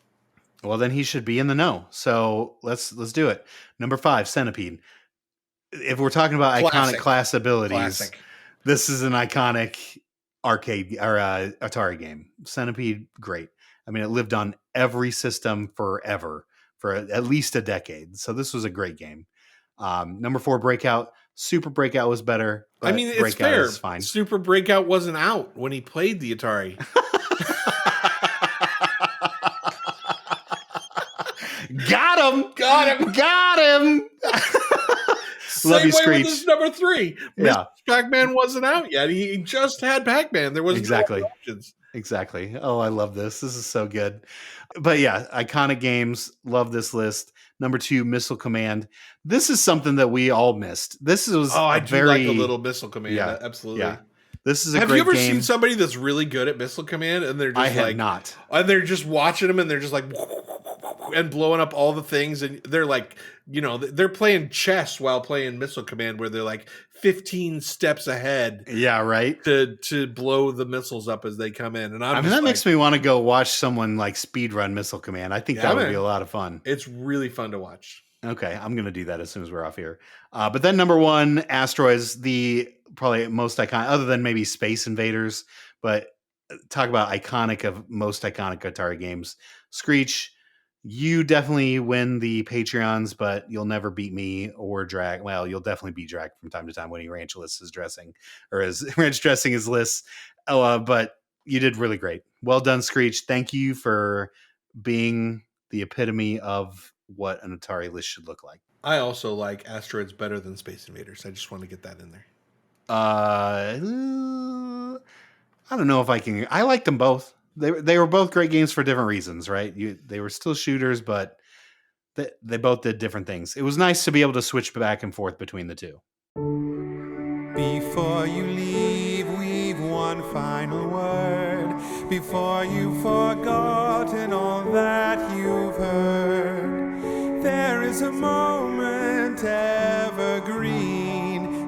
Well, then he should be in the know. So let's do it. Number 5, Centipede. If we're talking about iconic class abilities, this is an iconic arcade or Atari game. Centipede, great. I mean, it lived on every system forever, for at least a decade. So this was a great game. Number 4, Breakout. Super Breakout was better. I mean, it's Breakout fair. is fine. Super Breakout wasn't out when he played the Atari. Got him. Love you, Screech. With his number 3. Yeah. Pac-Man wasn't out yet. He just had Pac-Man. There was exactly. no options. Exactly. Oh, I love this. This is so good. But yeah, iconic games. Love this list. Number 2, Missile Command. This is something that we all missed. This was I do like a little Missile Command. Yeah, absolutely. Yeah. This is a Have great you ever game. seen somebody that's really good at Missile Command and they're just I have not. And they're just watching them and they're just like and blowing up all the things, and they're like, they're playing chess while playing Missile Command, where they're like 15 steps ahead. Yeah, right. To blow the missiles up as they come in. And I mean, that makes me want to go watch someone like speedrun Missile Command. I think that would be a lot of fun. It's really fun to watch. Okay, I'm going to do that as soon as we're off here. But then number 1, Asteroids, the probably most iconic, other than maybe Space Invaders, but talk about most iconic Atari games. Screech, you definitely win the Patreons, but you'll never beat me or Drag. Well, you'll definitely beat Drag from time to time when he ranch lists his dressing, or his ranch dressing his lists. But you did really great. Well done, Screech. Thank you for being the epitome of what an Atari list should look like. I also like Asteroids better than Space Invaders. I just want to get that in there. I don't know if I can. I liked them both. They were both great games for different reasons, right? They were still shooters, but they both did different things. It was nice to be able to switch back and forth between the two. Before you leave, we've one one final word before you've forgotten all that you've heard. There is a moment evergreen.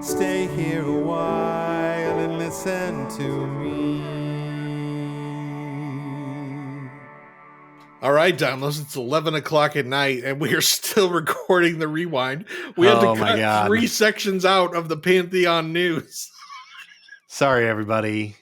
Stay here a while and listen to me. All right, downloads. It's 11 o'clock at night, and we are still recording the rewind. We had to cut 3 sections out of the Pantheon news. Sorry, everybody.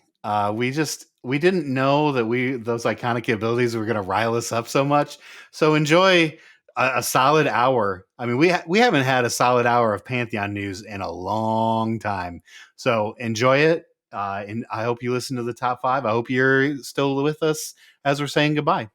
We didn't know that those iconic abilities were going to rile us up so much. So enjoy a solid hour. I mean, we haven't had a solid hour of Pantheon news in a long time. So enjoy it. And I hope you listen to the top 5. I hope you're still with us as we're saying goodbye.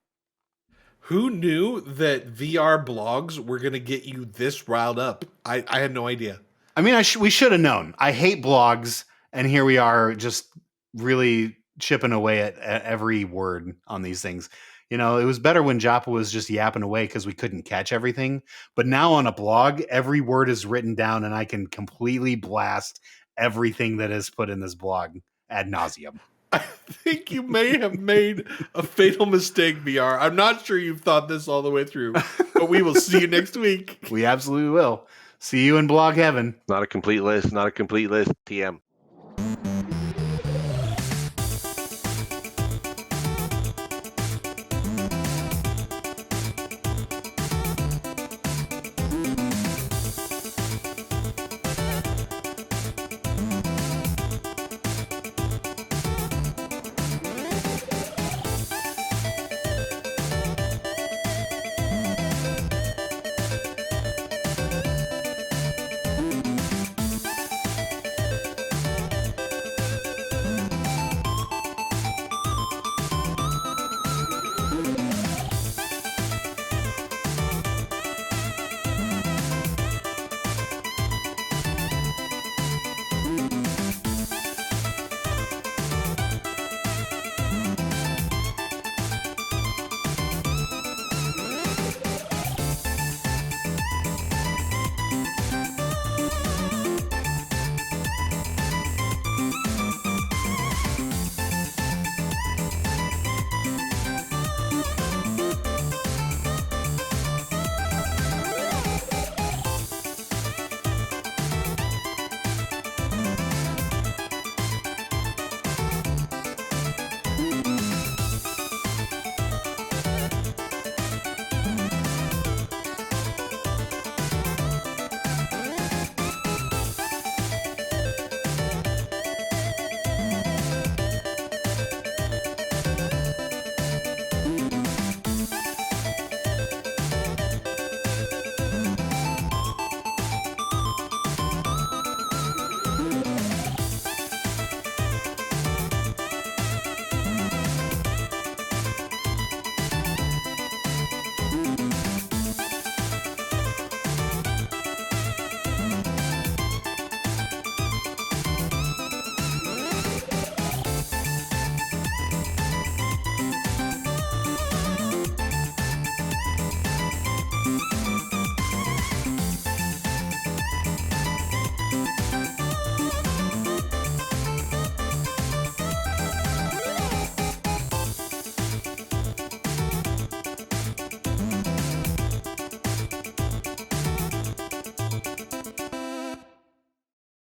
Who knew that VR blogs were going to get you this riled up? I had no idea. I mean, we should have known. I hate blogs, and here we are just really chipping away at every word on these things. You know, it was better when Joppa was just yapping away because we couldn't catch everything. But now on a blog, every word is written down, and I can completely blast everything that is put in this blog ad nauseum. I think you may have made a fatal mistake, VR. I'm not sure you've thought this all the way through, but we will see you next week. We absolutely will. See you in blog heaven. Not a complete list. TM.